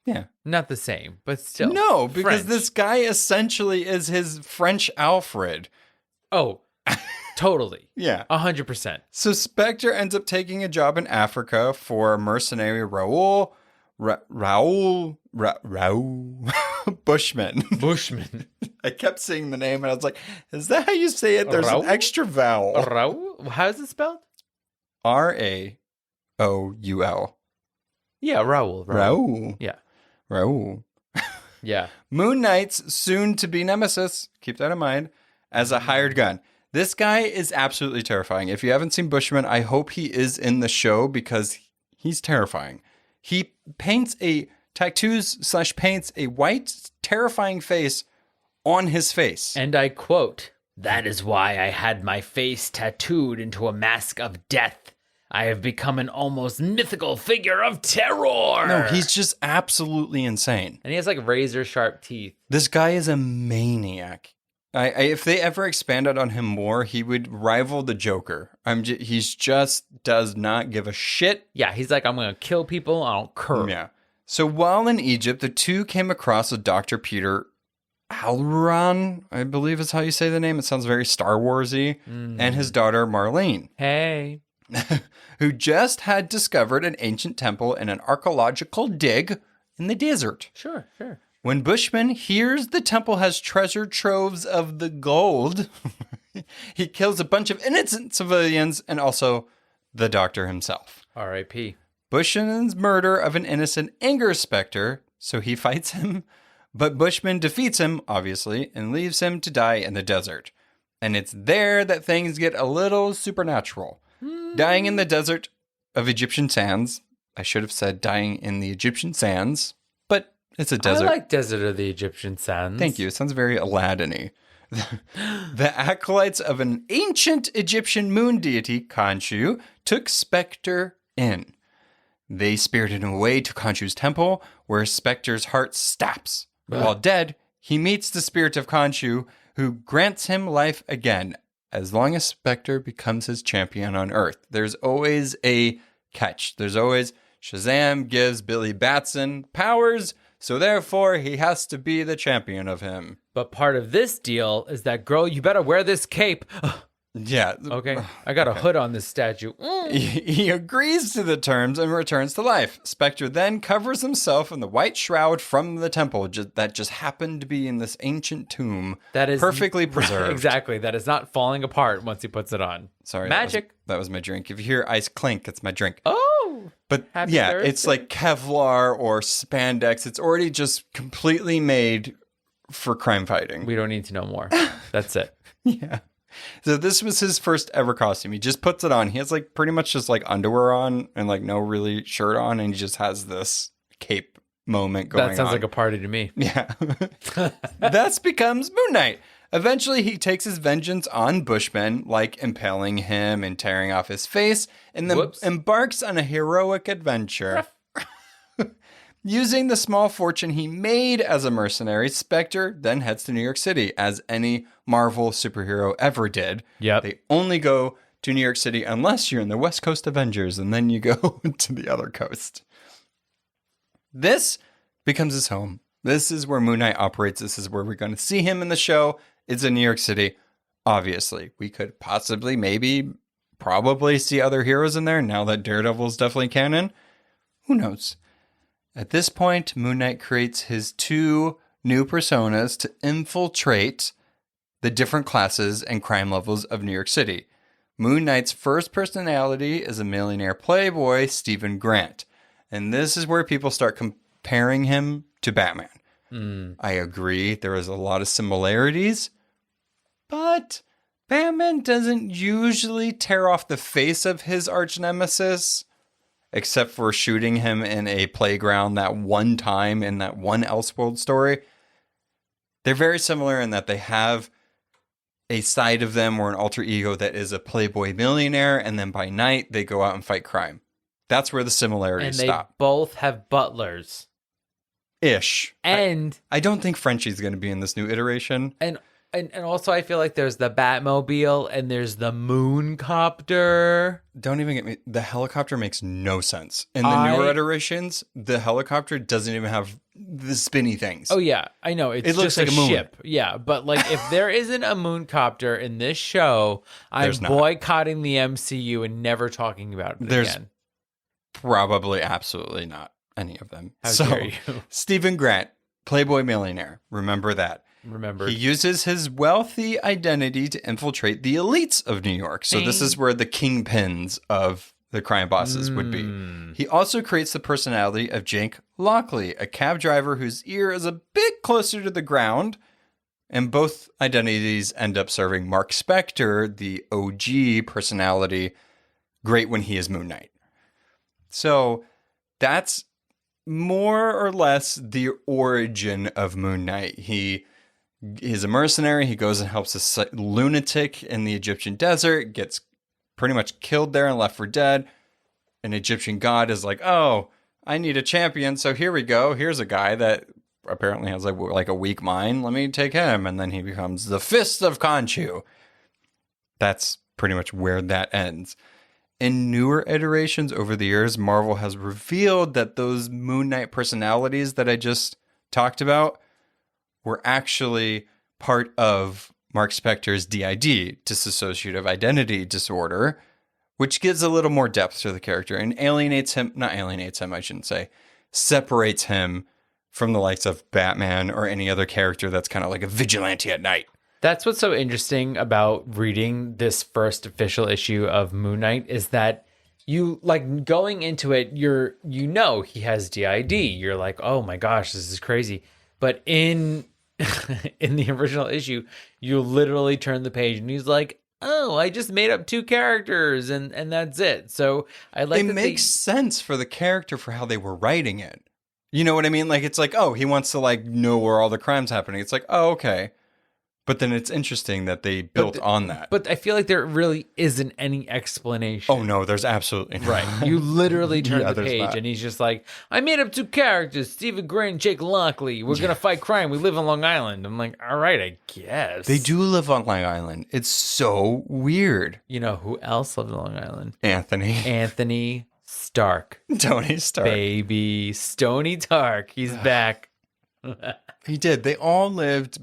Yeah. Not the same, but still. No, because French. this guy essentially is his French Alfred. Oh, totally. Yeah. 100%. So Spectre ends up taking a job in Africa for mercenary Raoul Bushman. I kept saying the name and I was like, is that how you say it? There's an extra vowel. Raoul? How's it spelled? Raoul. Yeah, Raoul. Raoul. Yeah. Raoul. Yeah. Moon Knight's soon-to-be nemesis, keep that in mind, as a hired gun. This guy is absolutely terrifying. If you haven't seen Bushman, I hope he is in the show because he's terrifying. He paints paints a white, terrifying face on his face. And I quote, "That is why I had my face tattooed into a mask of death. I have become an almost mythical figure of terror." No, he's just absolutely insane. And he has like razor sharp teeth. This guy is a maniac. If they ever expanded on him more, he would rival the Joker. He's just does not give a shit. Yeah, he's like, I'm going to kill people. I don't care. Yeah. So while in Egypt, the two came across a Dr. Peter Halloran, I believe is how you say the name. It sounds very Star Warsy. And his daughter, Marlene. Hey. Who just had discovered an ancient temple in an archaeological dig in the desert. Sure. When Bushman hears the temple has treasure troves of the gold, he kills a bunch of innocent civilians and also the doctor himself. R.I.P. Bushman's murder of an innocent angers Spectre, so he fights him, but Bushman defeats him, obviously, and leaves him to die in the desert. And it's there that things get a little supernatural. Dying in the desert of Egyptian sands. I should have said dying in the Egyptian sands, but it's a desert. I like Desert of the Egyptian Sands. Thank you. It sounds very Aladdin-y. The acolytes of an ancient Egyptian moon deity, Khonshu, took Spectre in. They spirited him away to Khonshu's temple, where Spectre's heart stops. While dead, he meets the spirit of Khonshu, who grants him life again, as long as Spectre becomes his champion on Earth. There's always a catch. There's always Shazam gives Billy Batson powers, so therefore he has to be the champion of him. But part of this deal is that, girl, you better wear this cape. Yeah. Okay. I got a hood on this statue. He agrees to the terms and returns to life. Spectre then covers himself in the white shroud from the temple that just happened to be in this ancient tomb. That is perfectly preserved. Exactly. That is not falling apart once he puts it on. Sorry. Magic. That was my drink. If you hear ice clink, it's my drink. Oh. But Happy yeah, Thursday? it's like Kevlar or spandex. It's already just completely made for crime fighting. We don't need to know more. That's it. Yeah. So this was his first ever costume. He just puts it on. He has like pretty much just like underwear on and like no really shirt on. And he just has this cape moment going on. That sounds like a party to me. Yeah. Thus becomes Moon Knight. Eventually, he takes his vengeance on Bushmen, like impaling him and tearing off his face, and then embarks on a heroic adventure. Using the small fortune he made as a mercenary, Spectre then heads to New York City, as any Marvel superhero ever did. Yep. They only go to New York City unless you're in the West Coast Avengers, and then you go to the other coast. This becomes his home. This is where Moon Knight operates. This is where we're going to see him in the show. It's in New York City. Obviously, we could possibly, maybe, probably see other heroes in there now that Daredevil's definitely canon. Who knows? At this point, Moon Knight creates his 2 new personas to infiltrate the different classes and crime levels of New York City. Moon Knight's first personality is a millionaire playboy, Stephen Grant. And this is where people start comparing him to Batman. I agree. There is a lot of similarities, but Batman doesn't usually tear off the face of his arch nemesis, except for shooting him in a playground that one time in that one Elseworld story. They're very similar in that they have a side of them or an alter ego that is a playboy millionaire, and then by night they go out and fight crime. That's where the similarities And they both have butlers. Ish. And I don't think Frenchie's going to be in this new iteration. And also I feel like there's the Batmobile and there's the moon copter. Don't even get me. The helicopter makes no sense. In the newer iterations, the helicopter doesn't even have the spinny things. Oh yeah, I know. It looks just like a moon. ship. Yeah, but like if there isn't a moon copter in this show, I'm There's not. boycotting the MCU and never talking about it There's again. probably absolutely not any of them. How dare you? Stephen Grant, playboy millionaire. Remember that. Remember. He uses his wealthy identity to infiltrate the elites of New York. So this is where the kingpins of the crime bosses would be. He also creates the personality of Jake Lockley, a cab driver whose ear is a bit closer to the ground. And both identities end up serving Mark Spector, the OG personality, great when he is Moon Knight. So that's more or less the origin of Moon Knight. He's a mercenary. He goes and helps a lunatic in the Egyptian desert, gets pretty much killed there and left for dead. An Egyptian god is like, oh, I need a champion. So here we go. Here's a guy that apparently has like a weak mind. Let me take him. And then he becomes the Fist of Khonshu. That's pretty much where that ends. In newer iterations over the years, Marvel has revealed that those Moon Knight personalities that I just talked about were actually part of Mark Spector's DID, dissociative identity disorder, which gives a little more depth to the character and separates him from the likes of Batman or any other character that's kind of like a vigilante at night. That's what's so interesting about reading this first official issue of Moon Knight is that you like going into it, he has DID. You're like, oh my gosh, this is crazy. But in the original issue, you literally turn the page and he's like, oh, I just made up 2 characters and that's it. So I like it makes sense for the character for how they were writing it. You know what I mean? Like, it's like, oh, he wants to like know where all the crime's happening. It's like, oh, okay. But then it's interesting that they built on that. But I feel like there really isn't any explanation. Oh, no, there's absolutely not. Right. You literally turn the page not. and he's just like, I made up 2 characters, Stephen Grant and Jake Lockley. We're going to fight crime. We live on Long Island. I'm like, all right, I guess. They do live on Long Island. It's so weird. You know who else lives on Long Island? Anthony Stark. Tony Stark. Baby. Stony Stark. He's back. He did. They all lived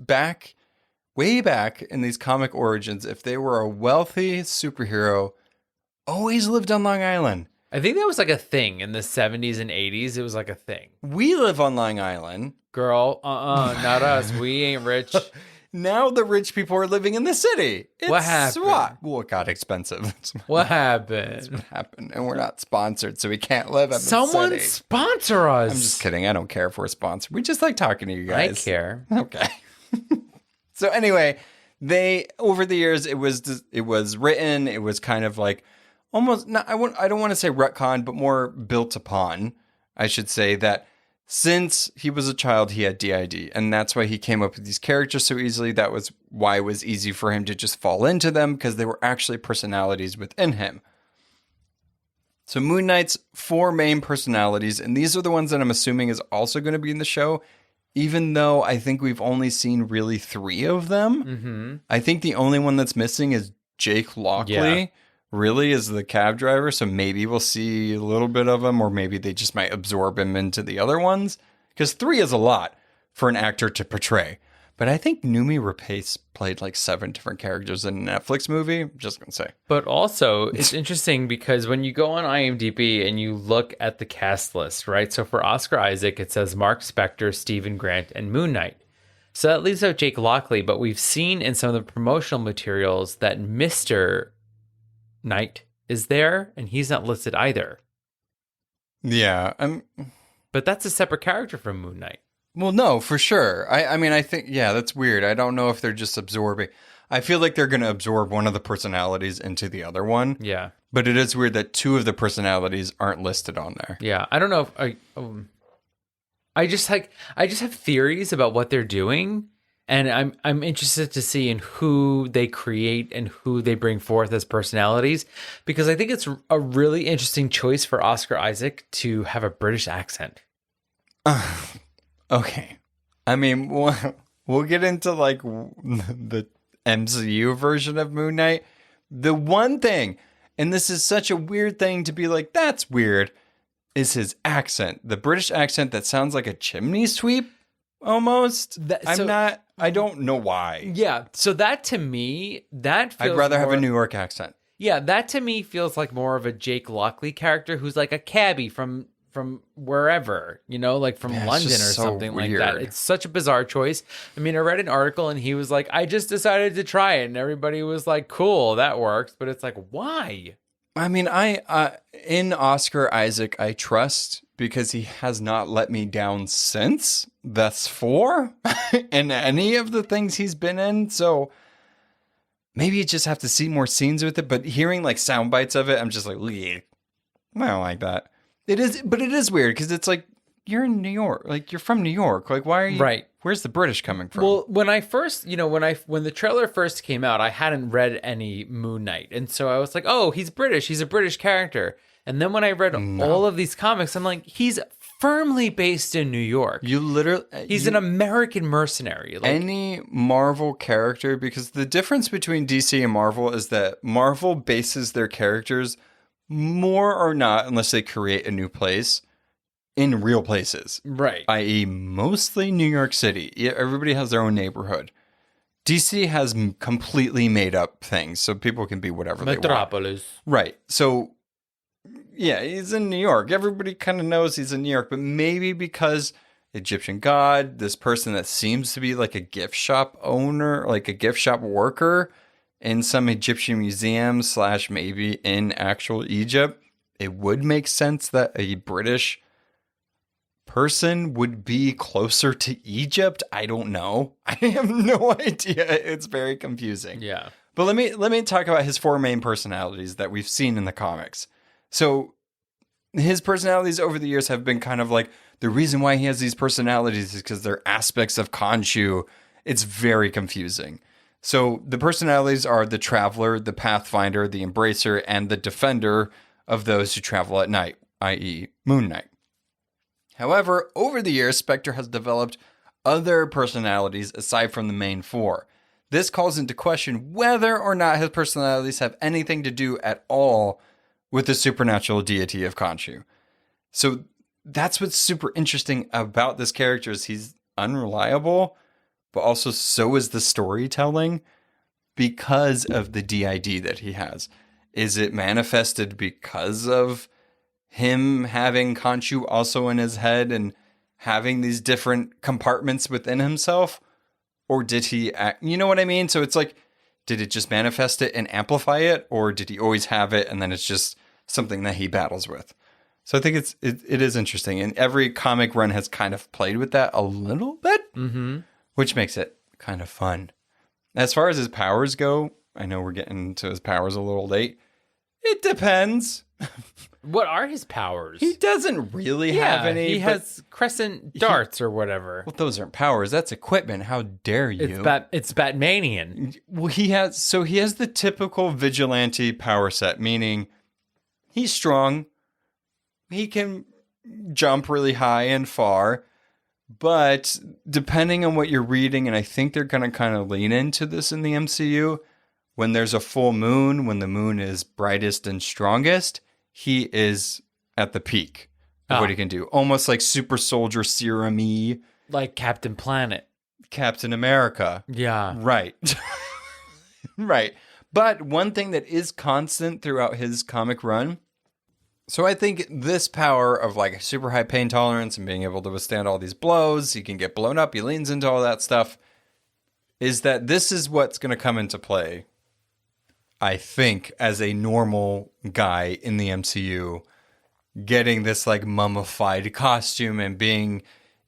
way back in these comic origins. If they were a wealthy superhero, always lived on Long Island. I think that was like a thing in the 70s and 80s. It was like a thing. We live on Long Island. Girl, not us. We ain't rich. Now the rich people are living in the city. What happened? Well, it got expensive. That's What happened? what happened. And we're not sponsored, so we can't live in the Someone city. sponsor us. I'm just kidding. I don't care if we're sponsored. We just like talking to you I guys. care. Okay. So anyway, they over the years it was written. It was kind of like almost not. I don't want to say retcon, but more built upon. I should say that since he was a child, he had DID, and that's why he came up with these characters so easily. That was why it was easy for him to just fall into them because they were actually personalities within him. So Moon Knight's 4 main personalities, and these are the ones that I'm assuming is also going to be in the show, even though I think we've only seen really 3 of them. Mm-hmm. I think the only one that's missing is Jake Lockley, Yeah. really, is the cab driver. So maybe we'll see a little bit of him, or maybe they just might absorb him into the other ones. Because 3 is a lot for an actor to portray. But I think Noomi Rapace played like 7 different characters in a Netflix movie. I'm just going to say. But also, it's interesting because when you go on IMDb and you look at the cast list, right? So for Oscar Isaac, it says Mark Spector, Stephen Grant, and Moon Knight. So that leaves out Jake Lockley, but we've seen in some of the promotional materials that Mr. Knight is there, and he's not listed either. Yeah. But that's a separate character from Moon Knight. Well, no, for sure. I mean, I think, yeah, that's weird. I don't know if they're just absorbing. I feel like they're going to absorb one of the personalities into the other one. Yeah. But it is weird that 2 of the personalities aren't listed on there. Yeah. I don't know if I just have theories about what they're doing, and I'm interested to see in who they create and who they bring forth as personalities, because I think it's a really interesting choice for Oscar Isaac to have a British accent. Okay. I mean, we'll get into like the MCU version of Moon Knight. The one thing, and this is such a weird thing to be like, that's weird, is his accent. The British accent that sounds like a chimney sweep almost. I don't know why. Yeah. So that to me, that feels I'd rather have more- a New York accent. Yeah, that to me feels like more of a Jake Lockley character who's like a cabbie from wherever, like from Yeah, it's London or just so something like that. weird. It's such a bizarre choice. I mean, I read an article and he was like, I just decided to try it. And everybody was like, cool, that works. But it's like, why? I mean, in Oscar Isaac, I trust because he has not let me down since thus far in any of the things he's been in. So maybe you just have to see more scenes with it. But hearing like sound bites of it, I'm just like, "Bleh. I don't like that. It is weird because it's like you're in New York, like you're from New York. Like, why are you? Right. Where's the British coming from? Well, when I first, when the trailer first came out, I hadn't read any Moon Knight. And so I was like, oh, he's British. He's a British character. And then when I read all of these comics, I'm like, he's firmly based in New York. You literally, He's an American mercenary. Like, any Marvel character, because the difference between DC and Marvel is that Marvel bases their characters more or not, unless they create a new place, in real places. right. I.e. mostly New York City. Everybody has their own neighborhood. DC has completely made up things, so people can be whatever they want. Metropolis. Right. So, yeah, he's in New York. Everybody kind of knows he's in New York, but maybe because Egyptian god, this person that seems to be like a gift shop owner, like a gift shop worker in some Egyptian museum / maybe in actual Egypt, it would make sense that a British person would be closer to Egypt. I don't know. I have no idea. It's very confusing. Yeah. But let me talk about his 4 main personalities that we've seen in the comics. So his personalities over the years have been kind of like the reason why he has these personalities is because they're aspects of Khonshu. It's very confusing. So the personalities are the Traveler, the Pathfinder, the Embracer, and the Defender of those who travel at night, i.e. Moon Knight. However, over the years, Spectre has developed other personalities aside from the main 4. This calls into question whether or not his personalities have anything to do at all with the supernatural deity of Khonshu. So that's what's super interesting about this character is he's unreliable, but also so is the storytelling because of the DID that he has. Is it manifested because of him having Khonshu also in his head and having these different compartments within himself? or did he act, you know what I mean? So it's like, did it just manifest it and amplify it, or did he always have it and then it's just something that he battles with? So I think it is interesting, and every comic run has kind of played with that a little bit, which makes it kind of fun. As far as his powers go, I know we're getting to his powers a little late. It depends. What are his powers? He doesn't really have any. He has crescent darts or whatever. Well, those aren't powers. That's equipment. How dare you? It's Batmanian. Well, he has the typical vigilante power set, meaning he's strong. He can jump really high and far, but depending on what you're reading, and I think they're going to kind of lean into this in the MCU, when there's a full moon, when the moon is brightest and strongest, he is at the peak of what he can do. Almost like super soldier serum-y. Like Captain Planet. Captain America. Yeah. Right. Right. But one thing that is constant throughout his comic run, so I think this power of like super high pain tolerance and being able to withstand all these blows, he can get blown up, he leans into all that stuff, is that this is what's going to come into play, I think, as a normal guy in the MCU, getting this like mummified costume and being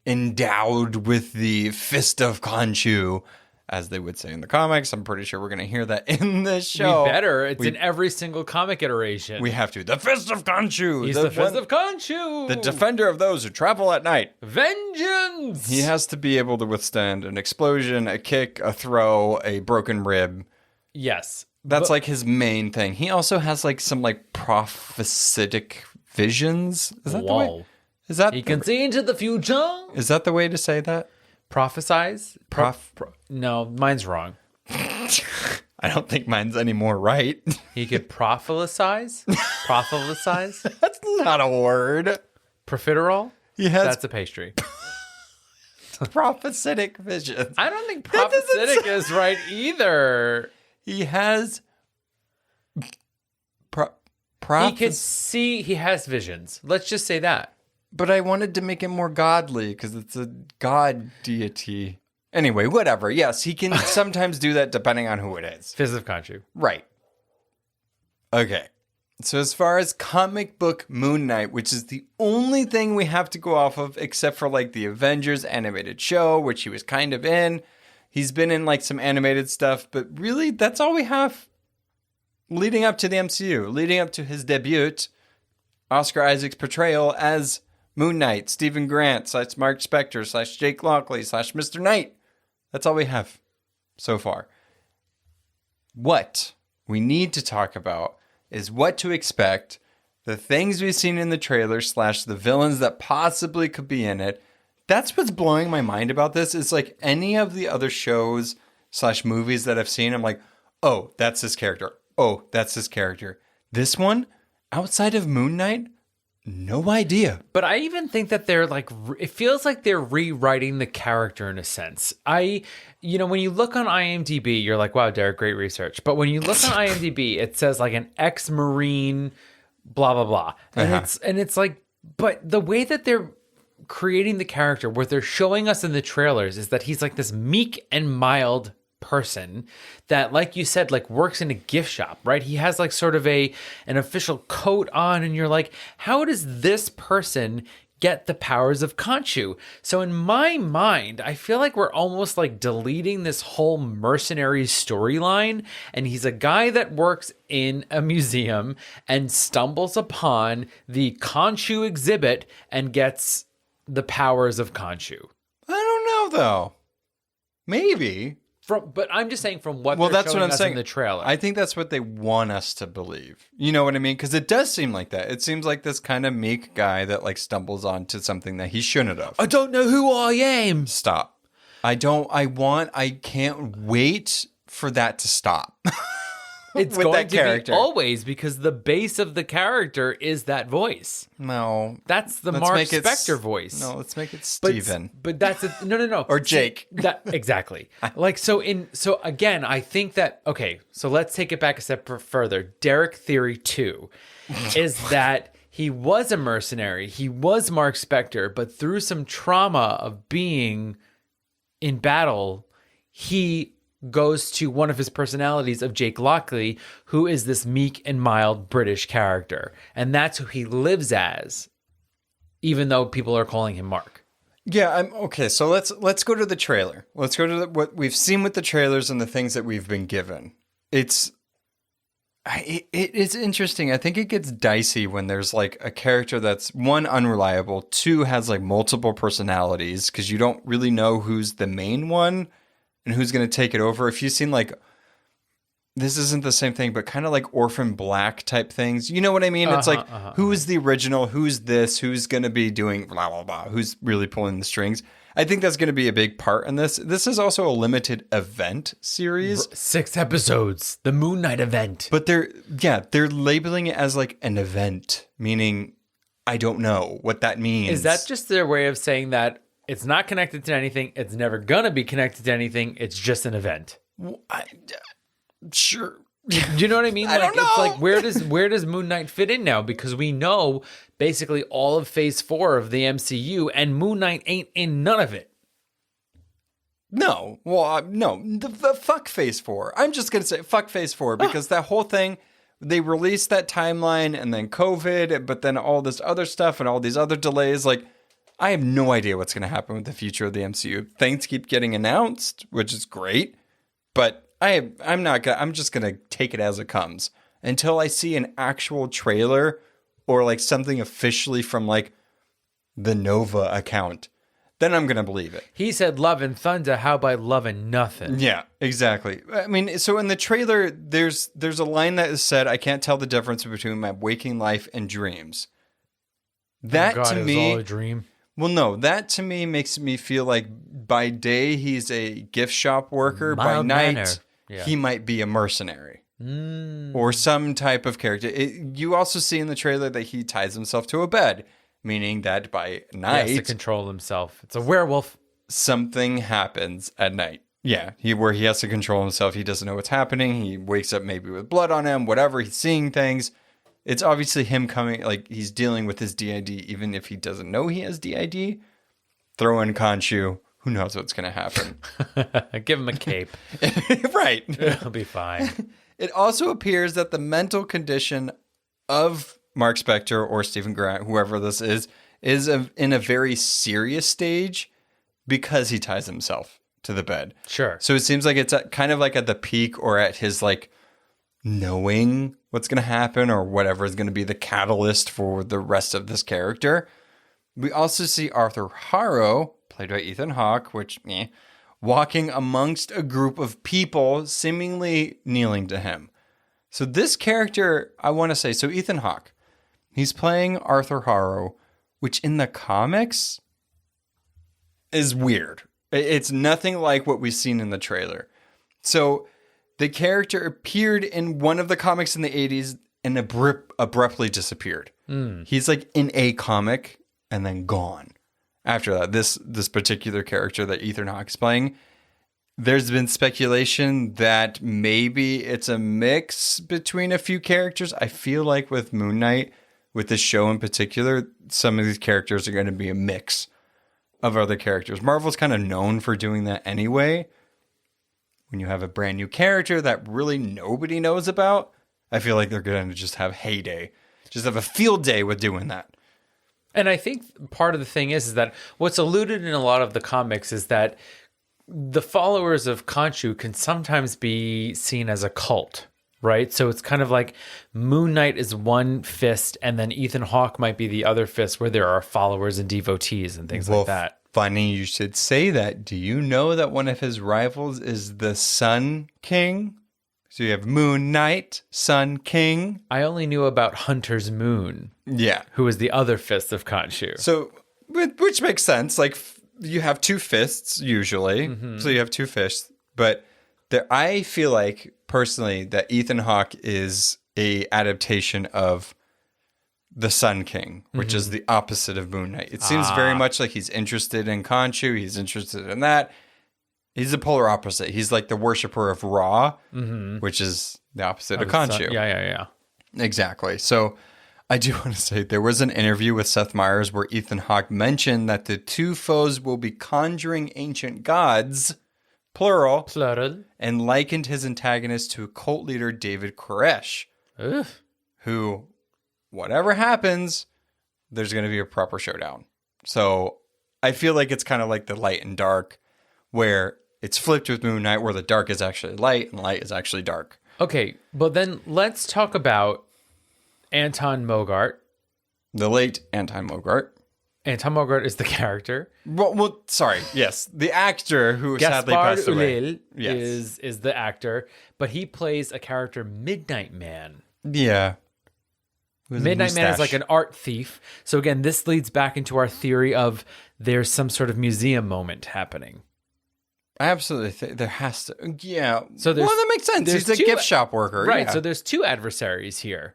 endowed with the fist of Khonshu, as they would say in the comics. I'm pretty sure we're going to hear that in this show. We better. It's in every single comic iteration. We have to. The fist of Khonshu. He's the fist of Khonshu. The defender of those who travel at night. Vengeance. He has to be able to withstand an explosion, a kick, a throw, a broken rib. Yes. That's like his main thing. He also has like some like prophetic visions. Is that the way? Is that he can see into the future? Is that the way to say that? Prophesize? No, mine's wrong. I don't think mine's any more right. He could prophesize? Prophesize? That's not a word. Profiterole? He has That's a pastry. prophetic visions. I don't think prophetic is right either. He has he can see, he has visions. Let's just say that. But I wanted to make it more godly because it's a god deity. Anyway, whatever. Yes, he can sometimes do that depending on who it is. Fist of Khonshu. Right. Okay. So as far as comic book Moon Knight, which is the only thing we have to go off of except for like the Avengers animated show, which he was kind of in. He's been in like some animated stuff, but really that's all we have leading up to the MCU, leading up to his debut, Oscar Isaac's portrayal as Moon Knight, Stephen Grant / Mark Spector / Jake Lockley / Mr. Knight. That's all we have so far. What we need to talk about is what to expect, the things we've seen in the trailer / the villains that possibly could be in it. That's what's blowing my mind about this. Is like any of the other shows / movies that I've seen, I'm like, oh, that's this character. Oh, that's this character. This one, outside of Moon Knight, no idea. But I even think that they're like, it feels like they're rewriting the character in a sense. When you look on IMDb, you're like, wow, Derek, great research. But when you look on IMDb, it says like an ex-Marine, blah, blah, blah. And it's like, but the way that they're creating the character, what they're showing us in the trailers is that he's like this meek and mild person that, like you said, like works in a gift shop, right? He has like sort of an official coat on, and you're like, how does this person get the powers of Khonshu? So in my mind, I feel like we're almost like deleting this whole mercenary storyline, and he's a guy that works in a museum and stumbles upon the Khonshu exhibit and gets the powers of Khonshu. I don't know though. Maybe. But I'm just saying from what they're showing us in the trailer. I think that's what they want us to believe. You know what I mean? Because it does seem like that. It seems like this kind of meek guy that like stumbles onto something that he shouldn't have. I don't know who I am. Stop. I can't wait for that to stop. It's with going that to character. Be always, because the base of the character is that voice. No. That's the Mark Spector voice. No, let's make it Steven. But that's no. Or Jake. Exactly. Like, so again, I think that, okay, so let's take it back a step further. Derek Theory 2 is that he was a mercenary. He was Mark Spector, but through some trauma of being in battle, he goes to one of his personalities of Jake Lockley, who is this meek and mild British character. And that's who he lives as, even though people are calling him Mark. Yeah, okay. So let's go to the trailer. Let's go to what we've seen with the trailers and the things that we've been given. It's interesting. I think it gets dicey when there's like a character that's one, unreliable, two, has like multiple personalities because you don't really know who's the main one and who's going to take it over. If you've seen like, this isn't the same thing, but kind of like Orphan Black type things. You know what I mean? It's like, who is the original? Who's this? Who's going to be doing blah, blah, blah? Who's really pulling the strings? I think that's going to be a big part in this. This is also a limited event series. 6 episodes, the Moon Knight event. But they're labeling it as like an event, meaning I don't know what that means. Is that just their way of saying that it's not connected to anything, it's never going to be connected to anything, it's just an event? Sure. Do you know what I mean? I don't know. It's like, where does Moon Knight fit in now? Because we know basically all of Phase 4 of the MCU, and Moon Knight ain't in none of it. No. Well, no. The fuck Phase 4. I'm just going to say fuck Phase 4 because that whole thing, they released that timeline and then COVID, but then all this other stuff and all these other delays. Like, I have no idea what's going to happen with the future of the MCU. Things keep getting announced, which is great, but I'm just going to take it as it comes until I see an actual trailer or like something officially from like the Nova account. Then I'm going to believe it. He said love and thunder. How about love and nothing? Yeah, exactly. I mean, so in the trailer, there's a line that is said, I can't tell the difference between my waking life and dreams. That oh God, to it was me, all a dream. well, no, that to me makes me feel like by day he's a gift shop worker. By night, he might be a mercenary or some type of character. You also see in the trailer that he ties himself to a bed, meaning that by night he has to control himself. It's a werewolf. Something happens at night. Yeah, where he has to control himself. He doesn't know what's happening. He wakes up maybe with blood on him, whatever. He's seeing things. It's obviously him coming, like he's dealing with his DID, even if he doesn't know he has DID. Throw in Khonshu. Who knows what's going to happen? Give him a cape. Right. He'll be fine. It also appears that the mental condition of Mark Spector or Stephen Grant, whoever this is in a very serious stage because he ties himself to the bed. Sure. So it seems like it's kind of like at the peak or at his like knowing what's going to happen or whatever is going to be the catalyst for the rest of this character. We also see Arthur Harrow, played by Ethan Hawke, walking amongst a group of people seemingly kneeling to him. So this character, I want to say, so Ethan Hawke, he's playing Arthur Harrow, which in the comics is weird. It's nothing like what we've seen in the trailer. So the character appeared in one of the comics in the 80s and abruptly disappeared. He's like in a comic and then gone. After that, this particular character that Ethan Hawke's playing, there's been speculation that maybe it's a mix between a few characters. I feel like with Moon Knight, with this show in particular, some of these characters are going to be a mix of other characters. Marvel's kind of known for doing that anyway. When you have a brand new character that really nobody knows about, I feel like they're going to just have heyday. Just have a field day with doing that. And I think part of the thing is that what's alluded in a lot of the comics is that the followers of Khonshu can sometimes be seen as a cult, right? So it's kind of like Moon Knight is one fist and then Ethan Hawke might be the other fist where there are followers and devotees and things like that. Funny you should say that. Do you know that one of his rivals is the Sun King? So you have Moon Knight, Sun King. I only knew about Hunter's Moon. Yeah. Who was the other fist of Khonshu. So, which makes sense. Like, you have two fists, usually. Mm-hmm. So you have two fists. But I feel like, personally, that Ethan Hawke is a adaptation of the Sun King, which is the opposite of Moon Knight. It seems very much like he's interested in Khonshu. He's interested in that. He's the polar opposite. He's like the worshiper of Ra, which is the opposite of Khonshu. Yeah. Exactly. So I do want to say there was an interview with Seth Meyers where Ethan Hawke mentioned that the two foes will be conjuring ancient gods, plural, Plural. and likened his antagonist to cult leader David Koresh, Ugh. who, whatever happens, there's going to be a proper showdown. So I feel like it's kind of like the light and dark, where it's flipped with Moon Knight, where the dark is actually light and light is actually dark. Okay, but then let's talk about Anton Mogart. The late Anton Mogart. Anton Mogart is the character. Well, sorry. Yes. The actor who sadly passed away. Ulel is the actor, but he plays a character, Midnight Man. Yeah. Midnight Man is like an art thief. So again, this leads back into our theory of there's some sort of museum moment happening. I absolutely think there has to. Yeah. So well, that makes sense. He's a gift shop worker. Right. Yeah. So there's two adversaries here,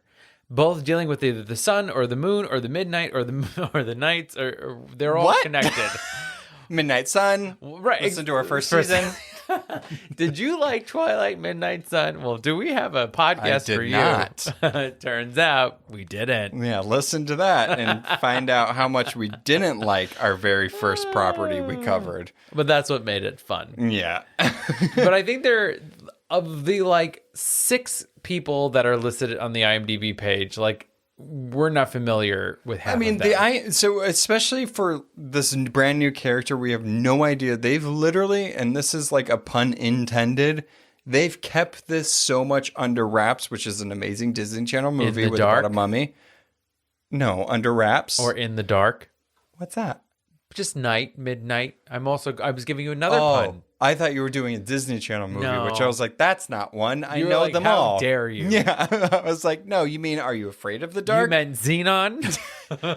both dealing with either the sun or the moon or the midnight or the nights, or they're all connected. Midnight Sun. Right. Listen to our first season. Did you like Twilight Midnight Sun? Well, do we have a podcast for you? Not. Turns out we didn't. Yeah, listen to that and find out how much we didn't like our very first property we covered. But that's what made it fun. Yeah. But I think there, of the like 6 people that are listed on the IMDb page, like we're not familiar with half of them. So especially for this brand new character, we have no idea. They've literally, and this is like a pun intended, they've kept this so much under wraps, which is an amazing Disney Channel movie about a mummy. No, Under Wraps. Or In the Dark. What's that? Just night, midnight. I was giving you another pun. I thought you were doing a Disney Channel movie, No. which I was like, that's not one. I You were know like, them how all. dare you? Yeah. I was like, no, you mean, are you afraid of the You dark? meant Xenon?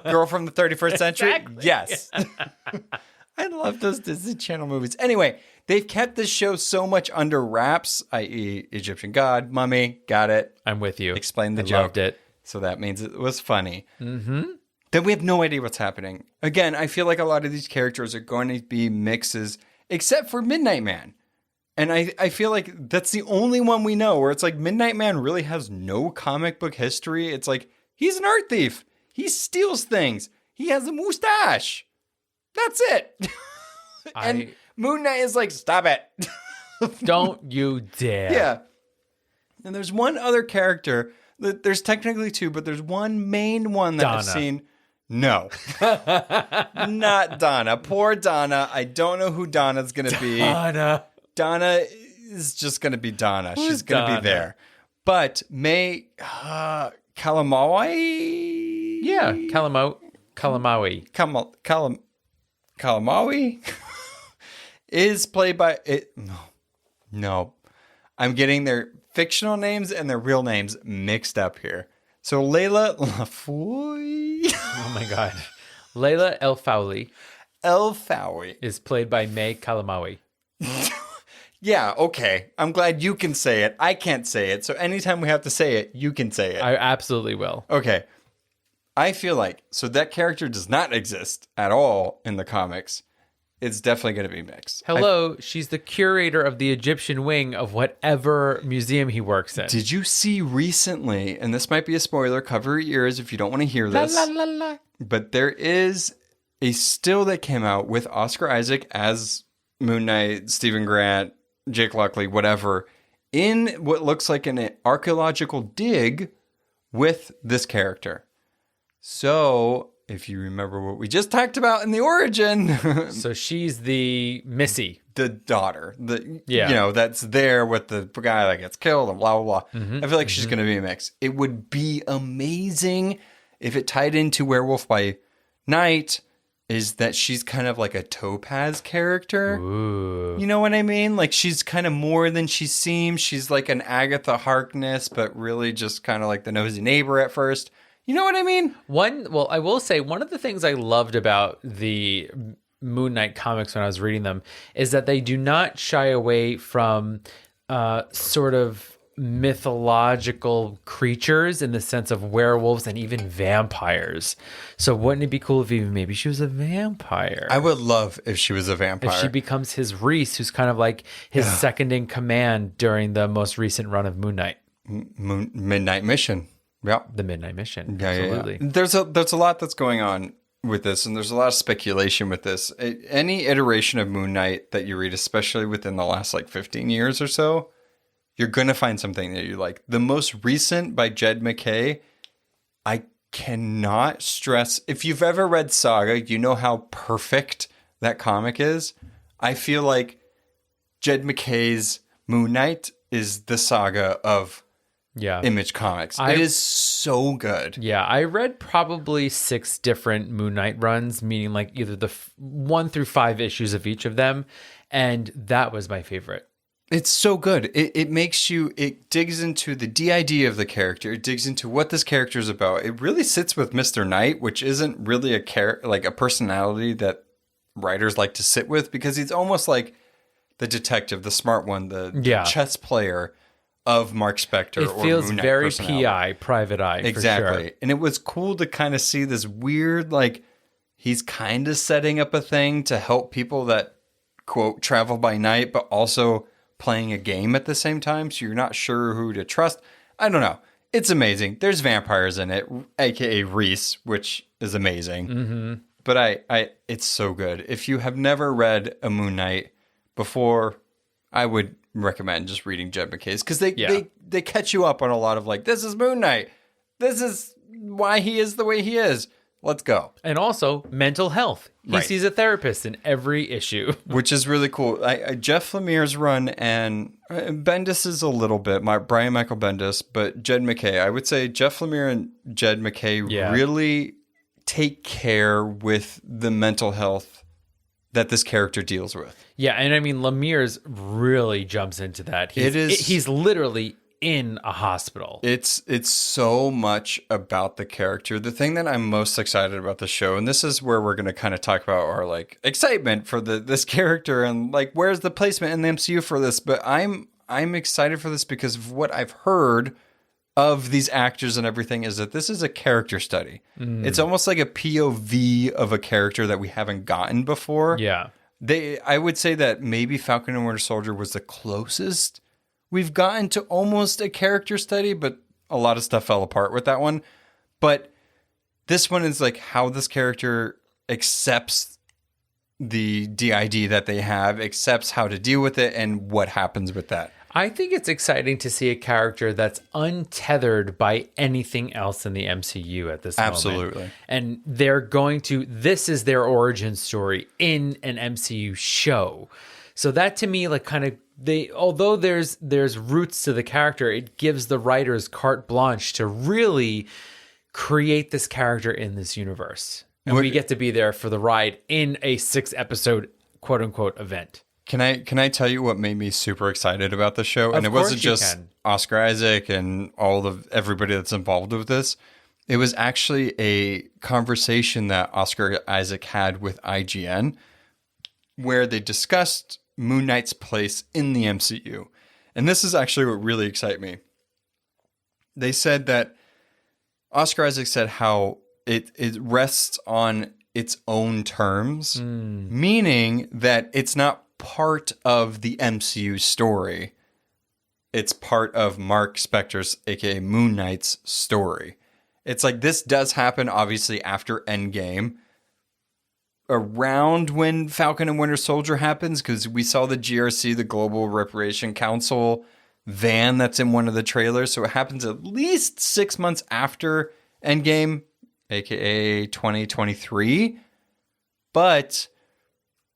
Girl from the 31st century? Exactly. Yes. I love those Disney Channel movies. Anyway, they've kept this show so much under wraps, i.e. Egyptian god, mummy, got it. I'm with you. Explain the I joke. loved it. So that means it was funny. Mm-hmm. Then we have no idea what's happening. Again, I feel like a lot of these characters are going to be mixes, except for Midnight Man. And I feel like that's the only one we know where it's like Midnight Man really has no comic book history. It's like, he's an art thief. He steals things. He has a mustache. That's it. And Moon Knight is like, stop it. Don't you dare. Yeah. And there's one other character. There's technically 2, but there's one main one that I've seen. No. Not Donna. Poor Donna. I don't know who Donna's going to be. Donna is just going to be Donna. She's going to be there. But May Kalamaui? Yeah, Kalamaui. Kalamaui is played by it. No. I'm getting their fictional names and their real names mixed up here. So Layla Lafoy. Oh my God. Layla El Fowley is played by May Kalamaui. Yeah, okay. I'm glad you can say it. I can't say it. So anytime we have to say it, you can say it. I absolutely will. Okay. I feel like, so that character does not exist at all in the comics. It's definitely going to be mixed. Hello, she's the curator of the Egyptian wing of whatever museum he works in. Did you see recently, and this might be a spoiler, cover your ears if you don't want to hear this, but there is a still that came out with Oscar Isaac as Moon Knight, Stephen Grant, Jake Lockley, whatever, in what looks like an archaeological dig with this character. So, if you remember what we just talked about in the origin. So she's the Missy. The daughter. That's there with the guy that gets killed and blah, blah, blah. I feel like she's going to be a mix. It would be amazing if it tied into Werewolf by Night, is that she's kind of like a Topaz character. Ooh. You know what I mean? Like she's kind of more than she seems. She's like an Agatha Harkness, but really just kind of like the nosy neighbor at first. You know what I mean? I will say one of the things I loved about the Moon Knight comics when I was reading them is that they do not shy away from sort of mythological creatures in the sense of werewolves and even vampires. So wouldn't it be cool if even maybe she was a vampire? I would love if she was a vampire. If she becomes his Reese, who's kind of like his second in command during the most recent run of Moon Knight. Midnight Mission. Yeah. The Midnight Mission. Yeah, absolutely. Yeah. There's a lot that's going on with this, and there's a lot of speculation with this. Any iteration of Moon Knight that you read, especially within the last like 15 years or so, you're going to find something that you like. The most recent by Jed MacKay, I cannot stress. If you've ever read Saga, you know how perfect that comic is. I feel like Jed MacKay's Moon Knight is the Saga of Image Comics. It is so good. Yeah, I read probably 6 different Moon Knight runs, meaning like either the 1 through 5 issues of each of them, and that was my favorite. It's so good. It makes you, it digs into the DID of the character. It digs into what this character is about. It really sits with Mr. Knight, which isn't really a personality that writers like to sit with, because he's almost like the detective, the smart one, the chess player of Mark Spector. It feels very PI, private eye. Exactly. For sure. And it was cool to kind of see this weird, like, he's kind of setting up a thing to help people that, quote, travel by night, but also playing a game at the same time. So you're not sure who to trust. I don't know. It's amazing. There's vampires in it, aka Reese, which is amazing. Mm-hmm. But it's so good. If you have never read a Moon Knight before, I would recommend just reading Jed MacKay's, because they catch you up on a lot of like, this is Moon Knight. This is why he is the way he is. Let's go. And also mental health. He sees a therapist in every issue. Which is really cool. Jeff Lemire's run, and Bendis is a little bit, Brian Michael Bendis, but Jed MacKay. I would say Jeff Lemire and Jed MacKay really take care with the mental health that this character deals with. Yeah, and I mean, Lemire's really jumps into that. He's literally in a hospital. It's so much about the character. The thing that I'm most excited about the show, and this is where we're going to kind of talk about our like excitement for this character and like where's the placement in the MCU for this, but I'm excited for this because of what I've heard of these actors and everything, is that this is a character study. It's almost like a POV of a character that we haven't gotten before. Yeah. I would say that maybe Falcon and Winter Soldier was the closest we've gotten to almost a character study, but a lot of stuff fell apart with that one. But this one is like how this character accepts the DID that they have, accepts how to deal with it, and what happens with that. I think it's exciting to see a character that's untethered by anything else in the MCU at this moment. Absolutely. And this is their origin story in an MCU show. So that to me, like kind of, although there's roots to the character, it gives the writers carte blanche to really create this character in this universe. And we get to be there for the ride in a 6-episode quote unquote event. Can I tell you what made me super excited about the show? And it wasn't just Oscar Isaac and everybody that's involved with this. It was actually a conversation that Oscar Isaac had with IGN where they discussed Moon Knight's place in the MCU. And this is actually what really excited me. They said that Oscar Isaac said how it rests on its own terms, meaning that it's not part of the MCU story. It's part of Mark Spector's, aka Moon Knight's, story. It's like this does happen obviously after Endgame, around when Falcon and Winter Soldier happens, because we saw the GRC, the Global Reparation Council van that's in one of the trailers. So it happens at least 6 months after Endgame, aka 2023. But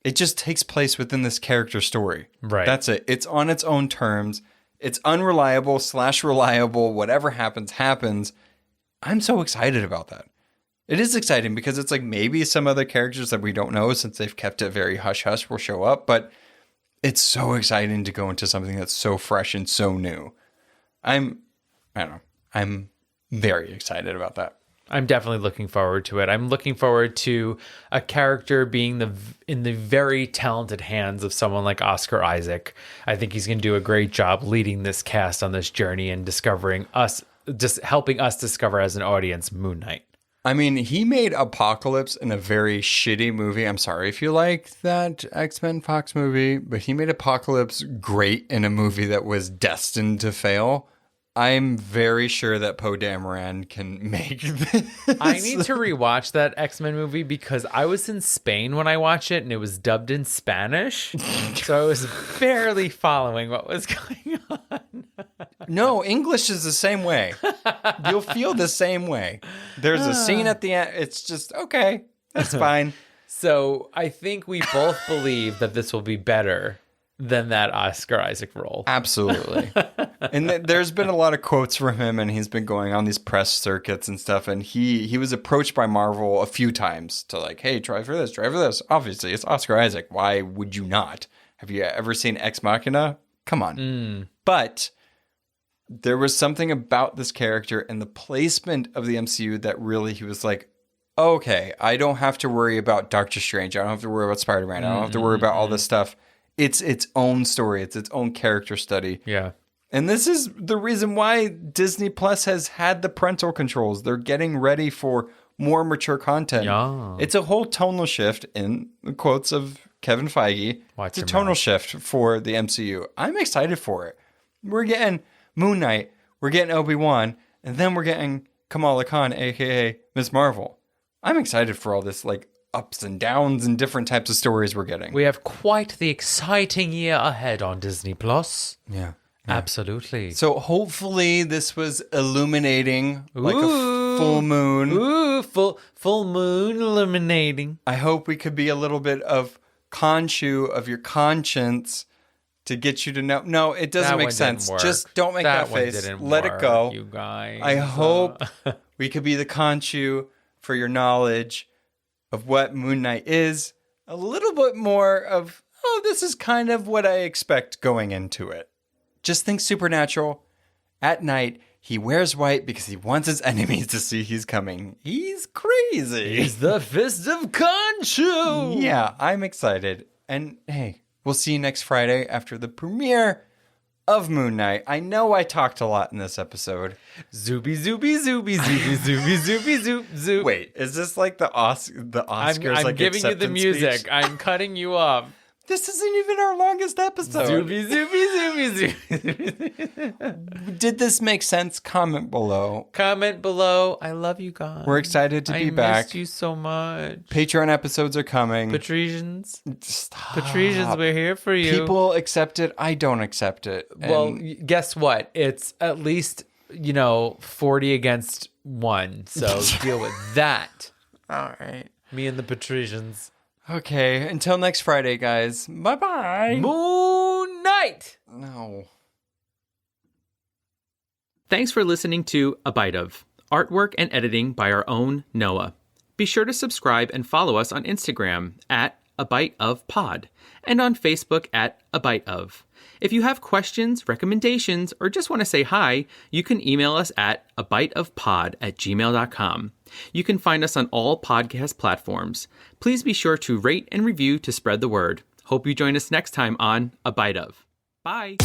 it just takes place within this character story. Right. That's it. It's on its own terms. It's unreliable / reliable. Whatever happens. I'm so excited about that. It is exciting because it's like maybe some other characters that we don't know, since they've kept it very hush-hush, will show up. But it's so exciting to go into something that's so fresh and so new. I'm very excited about that. I'm definitely looking forward to it. I'm looking forward to a character being in the very talented hands of someone like Oscar Isaac. I think he's going to do a great job leading this cast on this journey and discovering us, just helping us discover as an audience Moon Knight. I mean, he made Apocalypse in a very shitty movie. I'm sorry if you like that X-Men Fox movie, but he made Apocalypse great in a movie that was destined to fail. I'm very sure that Poe Dameron can make this. I need to rewatch that X-Men movie because I was in Spain when I watched it and it was dubbed in Spanish. So I was barely following what was going on. No, English is the same way. You'll feel the same way. There's a scene at the end. It's just, okay, that's fine. So I think we both believe that this will be better than that Oscar Isaac role. Absolutely. And there's been a lot of quotes from him, and he's been going on these press circuits and stuff. And he was approached by Marvel a few times to like, hey, try for this, try for this. Obviously, it's Oscar Isaac. Why would you not? Have you ever seen Ex Machina? Come on. But there was something about this character and the placement of the MCU that really he was like, okay, I don't have to worry about Doctor Strange. I don't have to worry about Spider-Man. I don't have to worry about all this stuff. It's its own story. It's its own character study. Yeah. And this is the reason why Disney Plus has had the parental controls. They're getting ready for more mature content. Yeah. It's a whole tonal shift, in the quotes of Kevin Feige. Watch It's a your tonal mouth. shift for the MCU. I'm excited for it. We're getting Moon Knight, we're getting Obi-Wan, and then we're getting Kamala Khan, a.k.a. Ms. Marvel. I'm excited for all this, like, ups and downs and different types of stories we're getting. We have quite the exciting year ahead on Disney Plus. Yeah. Absolutely. So hopefully this was illuminating like a full moon. Ooh, full moon illuminating. I hope we could be a little bit of Khonshu of your conscience to get you to know. No, it doesn't That make one sense. didn't work. Just don't make that one face. didn't Let work, it go. you guys. I hope we could be the Khonshu for your knowledge of what Moon Knight is. A little bit more of, oh, this is kind of what I expect going into it. Just think supernatural. At night, he wears white because he wants his enemies to see he's coming. He's crazy. He's the Fist of Khonshu. Yeah, I'm excited. And hey, we'll see you next Friday after the premiere of Moon Knight. I know I talked a lot in this episode. Zooby, zooby, zooby, zooby, zooby, zooby, zoop, zoop. Wait, is this like the Oscars? I'm like giving you the acceptance music. speech? I'm cutting you off. This isn't even our longest episode. Zooby, zooby, zooby, zooby. Did this make sense? Comment below. Comment below. I love you guys. We're excited to be back. I missed you so much. Patreon episodes are coming. Patricians. Stop. Patricians, we're here for you. People accept it. I don't accept it. Well, And guess what? It's at least, 40 against 1. So deal with that. all right. Me and the Patricians. Okay. Until next Friday, guys. Bye-bye. Moon Knight. No. Thanks for listening to A Bite Of, artwork and editing by our own Noah. Be sure to subscribe and follow us on Instagram at A Bite Of Pod and on Facebook at A Bite Of. If you have questions, recommendations, or just want to say hi, you can email us at abiteofpod@gmail.com. You can find us on all podcast platforms. Please be sure to rate and review to spread the word. Hope you join us next time on A Bite Of. Bye!